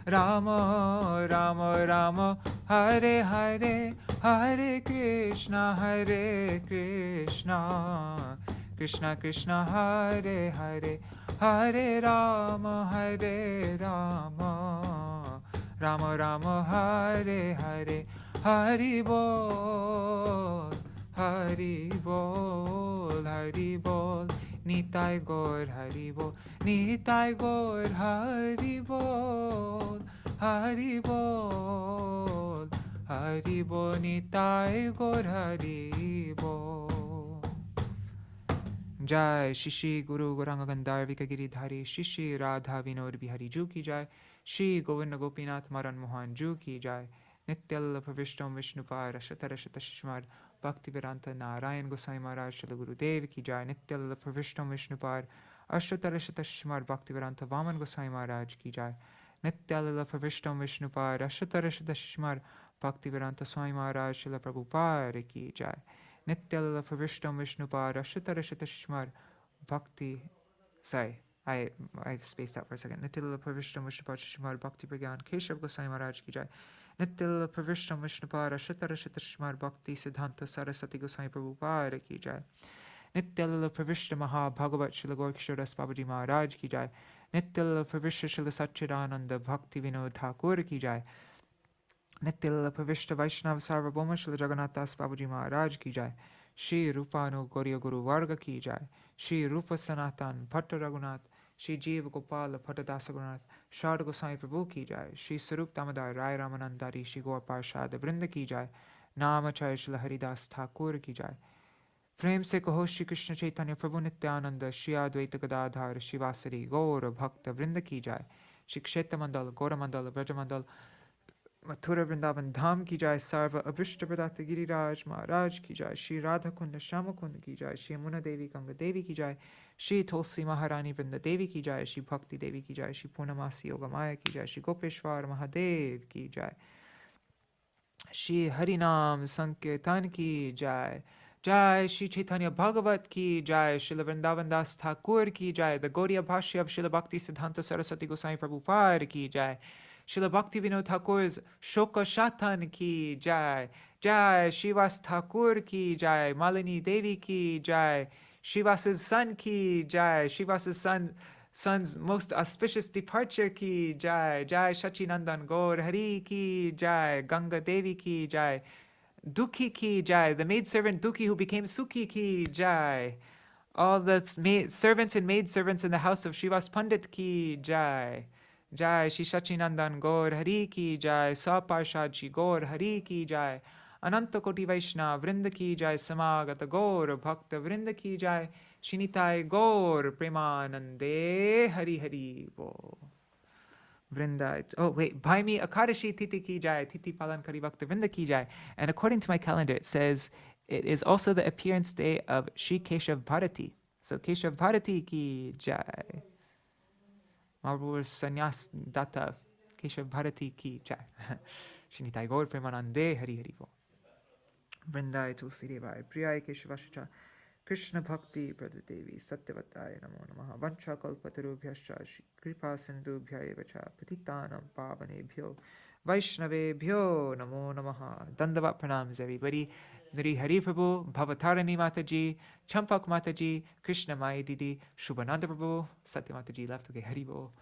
Speaker 2: Rama Rama, Hare Hare, Hare Krishna, Krishna Krishna, Hare Hare, Hare Rama, Rama Rama, Hare Hare, Hari Bol, Hari Bol, Hari Bol, Nitai Gaur, Hari Bol, Nitai Gaur, Hari Bol, Hari Bol, Hari Bol, Nitai Gaur, Hari Bol. Jai Shri Guru Gauranga Gandharvika Giridhari Shri Radha Vinod Bihari Ju ki Jai, Shri Govinda Gopinath Maran Mohan Ju ki Jai, Nityal Pravishtam Vishnupar Ashatara Shatashishmar Bhaktivedanta Narayan Gosai Maharaj Shri Guru Dev ki Jai, Nityal Pravishtam Vishnupar Ashatara Shatashishmar Bhaktivedanta Vaman Gosai Maharaj ki Jai, Nityal Pravishtam Vishnupar Ashatara Shatashishmar Bhaktivedanta Swami Maharaj Shri Prabhupada ki Jai, Nityal Pravishtam Vishnupar Ashatara Shatashishmar Bhakti. Sorry, I've spaced out for a second. Nityal Pravishtam Vishnupar Shishmar Bhakti Pragyan Keshav Gosai Maharaj ki Jai, Nityal Pravishtam Vishnupar Ashatara Shatashishmar Bhakti Siddhanta Saraswati Gosai Prabhupada ki Jai, Nityal Pravishta Maha Bhagavat Shila Gorkishoras Babaji Maharaj ki Jai, Nityal Pravishta Shila Satchidananda Bhakti Vinod Thakur ki Jai, Nityal Pravishta Vaishnav Sarvabhauma Shila Jagannath Das Babaji Maharaj ki Jai, Shri Rupanu Gauriya Guru Varga ki Jai, Shri Rupa Sanatan Bhatta Raghunath, Shri Jeev Gopal Bhatta Dasa Gurnath, Shad Gosai Prabhu ki Jai, Shri Sarup Damodar Rai Ramanandari Shri Gaur Parshad Vrinda ki Jai, Namacharya Shila Haridas Thakur ki Jai. प्रेम से कहो श्री कृष्ण चैतन्य प्रभु नित्यानंद श्री अद्वैत गदाधर शिवासरी गौर भक्त वृंद की जाय, Shri Kshetra Mandal, Gora Mandal, Vraja Mandal, Mathura Vrindavan Dham ki jai, Sarva Abhishta Pradata Giriraj Maharaj ki jai, Shri Radha Kunda Shama Kunda ki jai, Shri Yamuna Devi Ganga Devi ki jai, Shri Tulsi Maharani Vrinda Devi ki jai, Shri Bhakti Devi ki jai, Shri Purnamasi Yogamaya ki jai, Shri Gopeshwar Mahadev ki jai, Shri Harinam Sankirtan ki jai, Jai Śrī Caitanya-bhāgavata ki jai, Srila Vrindavan Das Thakur ki jai, the Gaudiya Bhashya of Srila Bhakti Siddhanta Saraswati Goswami Prabhupada ki jai, Srila Bhakti Vinod Thakur's Shoka Shatan ki jai, Jai Śrīvāsa Thakur ki jai, Malini Devi ki jai, Śrīvāsa's son ki jai, Śrīvāsa's son's most auspicious departure ki jai, Jai Shachinandan Gaur Hari ki jai, Ganga Devi ki jai, Duḥkhī ki jai, the maidservant Duḥkhī who became Sukhī ki jai, all the servants and maidservants in the house of Śrīvāsa Pandit ki jai, Jai Shri Shachinandan Gaur Hari ki jai, Saparshad Shri Gaur Hari ki jai, Ananta Koti Vaishnava Vrinda ki jai, Samagata Gaur Bhakta Vrinda ki jai, Shinitai Gaur Premanande Hari Hari Bo. Vrinda. Oh, wait. Bhai me Akadashi Titi ki jai, Titi Palan Kari Bhakta Vrinda ki jai. And according to my calendar, it says it is also the appearance day of Śrī Caitanya-bhāgavata. So Caitanya-bhāgavata ki jai. Marur Sanyas Datta Caitanya-bhāgavata ki jai. Shinitai Gaur Premanande Hari Hari Bo. Vrindai Tulsi Devai Priyai Keshavascha Krishna Bhakti Brother Devi Satyavataya Namo Namaha Vancha Kalpatarubhyascha Kripa Sindhubhya Evacha Patitanam Pavanebhyo Vaishnavebhyo Namo Namaha. Dandavat pranams everybody. Nari Hari Prabhu, Bhavatarani Mataji, Champak Mataji, Krishna Mai Didi, Shubhananda Prabhu, Satya Mataji left. Okay, Hari Bo.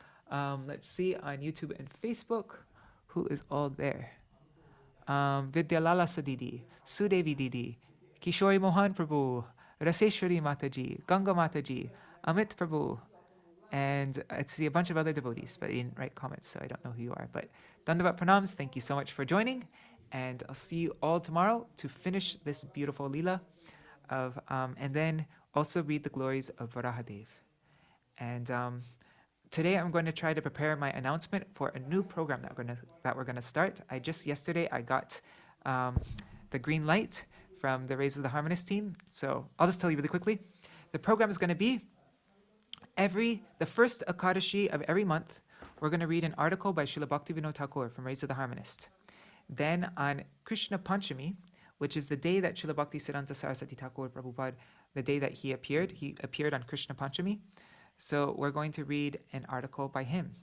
Speaker 2: Let's see on YouTube and Facebook who is all there. Vidyalala Sadidi, Sudevi Didi, Kishori Mohan Prabhu, Raseshwari Mataji, Ganga Mataji, Amit Prabhu, and I see a bunch of other devotees, but they didn't write comments, so I don't know who you are. But Dandavat Pranams, thank you so much for joining, and I'll see you all tomorrow to finish this beautiful Leela of, and then also read the glories of Varahadev. And today I'm going to try to prepare my announcement for a new program that we're gonna start. Yesterday I got the green light from the Raise of the Harmonist team. So I'll just tell you really quickly. The program is going to be the first Akadashi of every month, we're going to read an article by Srila Bhakti Vinod Thakur from Raise of the Harmonist. Then on Krishna Panchami, which is the day that Srila Bhakti Siddhanta Saraswati Thakur Prabhupada, the day that he appeared on Krishna Panchami. So we're going to read an article by him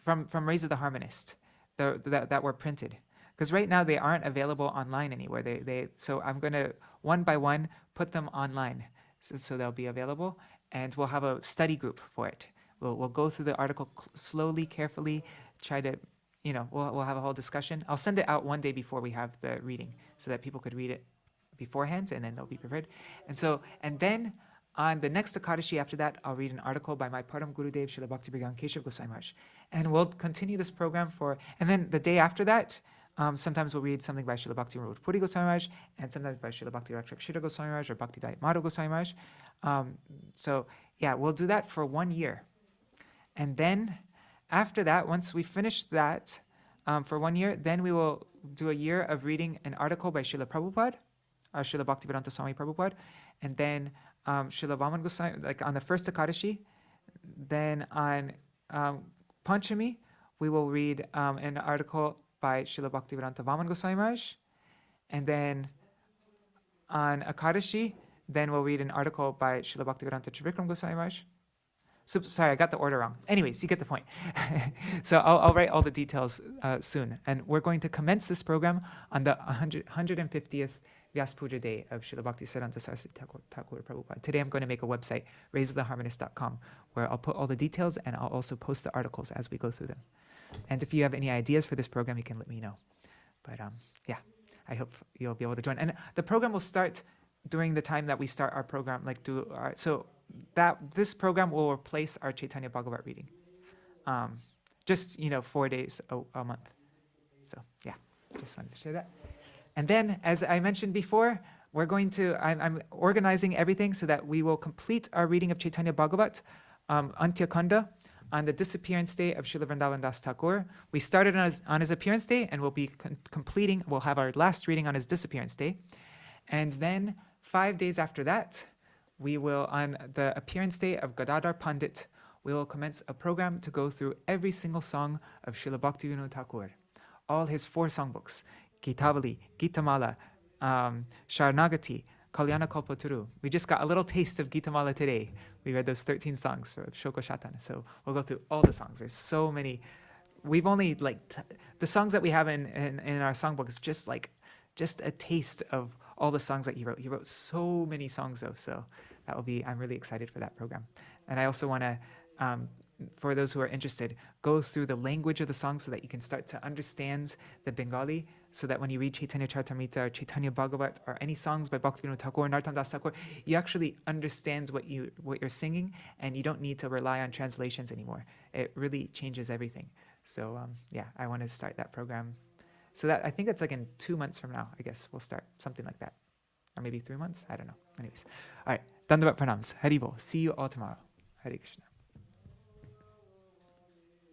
Speaker 2: from Raise of the Harmonist that were printed. Because right now they aren't available online anywhere. So I'm going to, one by one, put them online so they'll be available. And we'll have a study group for it. We'll go through the article slowly, carefully, try to, we'll have a whole discussion. I'll send it out one day before we have the reading so that people could read it beforehand and then they'll be prepared. And then on the next Akadashi after that, I'll read an article by my Param Gurudev, Srila Bhakti Brigyan Keshav Goswami Maharaj. And we'll continue this program and then the day after that, sometimes we'll read something by Srila Bhakti Raghunatha Puri Goswami Maharaj, and sometimes by Srila Bhakti Rakshakshita Goswami Maharaj or Bhakti Dayat Madhu Goswami Maharaj. So yeah, we'll do that for 1 year. And then after that, once we finish that for 1 year, then we will do a year of reading an article by Srila Prabhupada, Srila Bhaktivedanta Swami Prabhupada, and then Srila Vaman Goswami, like on the first Akadashi. Then on Panchami, we will read an article by Srila Bhaktivedanta Vaman Goswami Maharaj. And then on Akadashi, then we'll read an article by Srila Bhaktivedanta Trivikram Goswami Maharaj. So, sorry, I got the order wrong. Anyways, you get the point. So I'll write all the details soon. And we're going to commence this program on the 150th Vyas Puja day of Srila Bhakti Siddhanta Saraswati Thakur Prabhupada. Today I'm going to make a website, raiseoftheharmonist.com, where I'll put all the details and I'll also post the articles as we go through them. And if you have any ideas for this program, you can let me know. But yeah, I hope you'll be able to join. And the program will start during the time that we start our program, so that this program will replace our Caitanya-bhāgavata reading. Just 4 days a month. So yeah, just wanted to share that. And then, as I mentioned before, I'm organizing everything so that we will complete our reading of Caitanya-bhāgavata, Madhya-khaṇḍa, on the disappearance day of Srila Vrindavan Das Thakur. We started on his appearance day, and we'll be completing, we'll have our last reading on his disappearance day. And then 5 days after that, we will, on the appearance day of Gadādhara Pandit, we will commence a program to go through every single song of Srila Bhaktivinoda Thakur, all his 4 songbooks, Gitavali, Gitamala, Sharanagati, Kalyana Kalpataru. We just got a little taste of Gitamala today. We read those 13 songs of Shoko Shatana. So we'll go through all the songs. There's so many. We've only the songs that we have in our songbook is just a taste of all the songs that he wrote. He wrote so many songs though. So that will be, I'm really excited for that program. And I also want to, for those who are interested, go through the language of the song so that you can start to understand the Bengali, so that when you read Chaitanya Charitamrita or Caitanya-bhāgavata or any songs by Bhaktivinoda Thakur or Narottam Das Thakur, you actually understand what you're singing, and you don't need to rely on translations anymore. It really changes everything. So yeah, I want to start that program. So that, I think that's like in 2 months from now, I guess we'll start something like that. Or maybe 3 months, I don't know. Anyways, all right, Dandavat Pranams, Haribol. See you all tomorrow. Hare Krishna.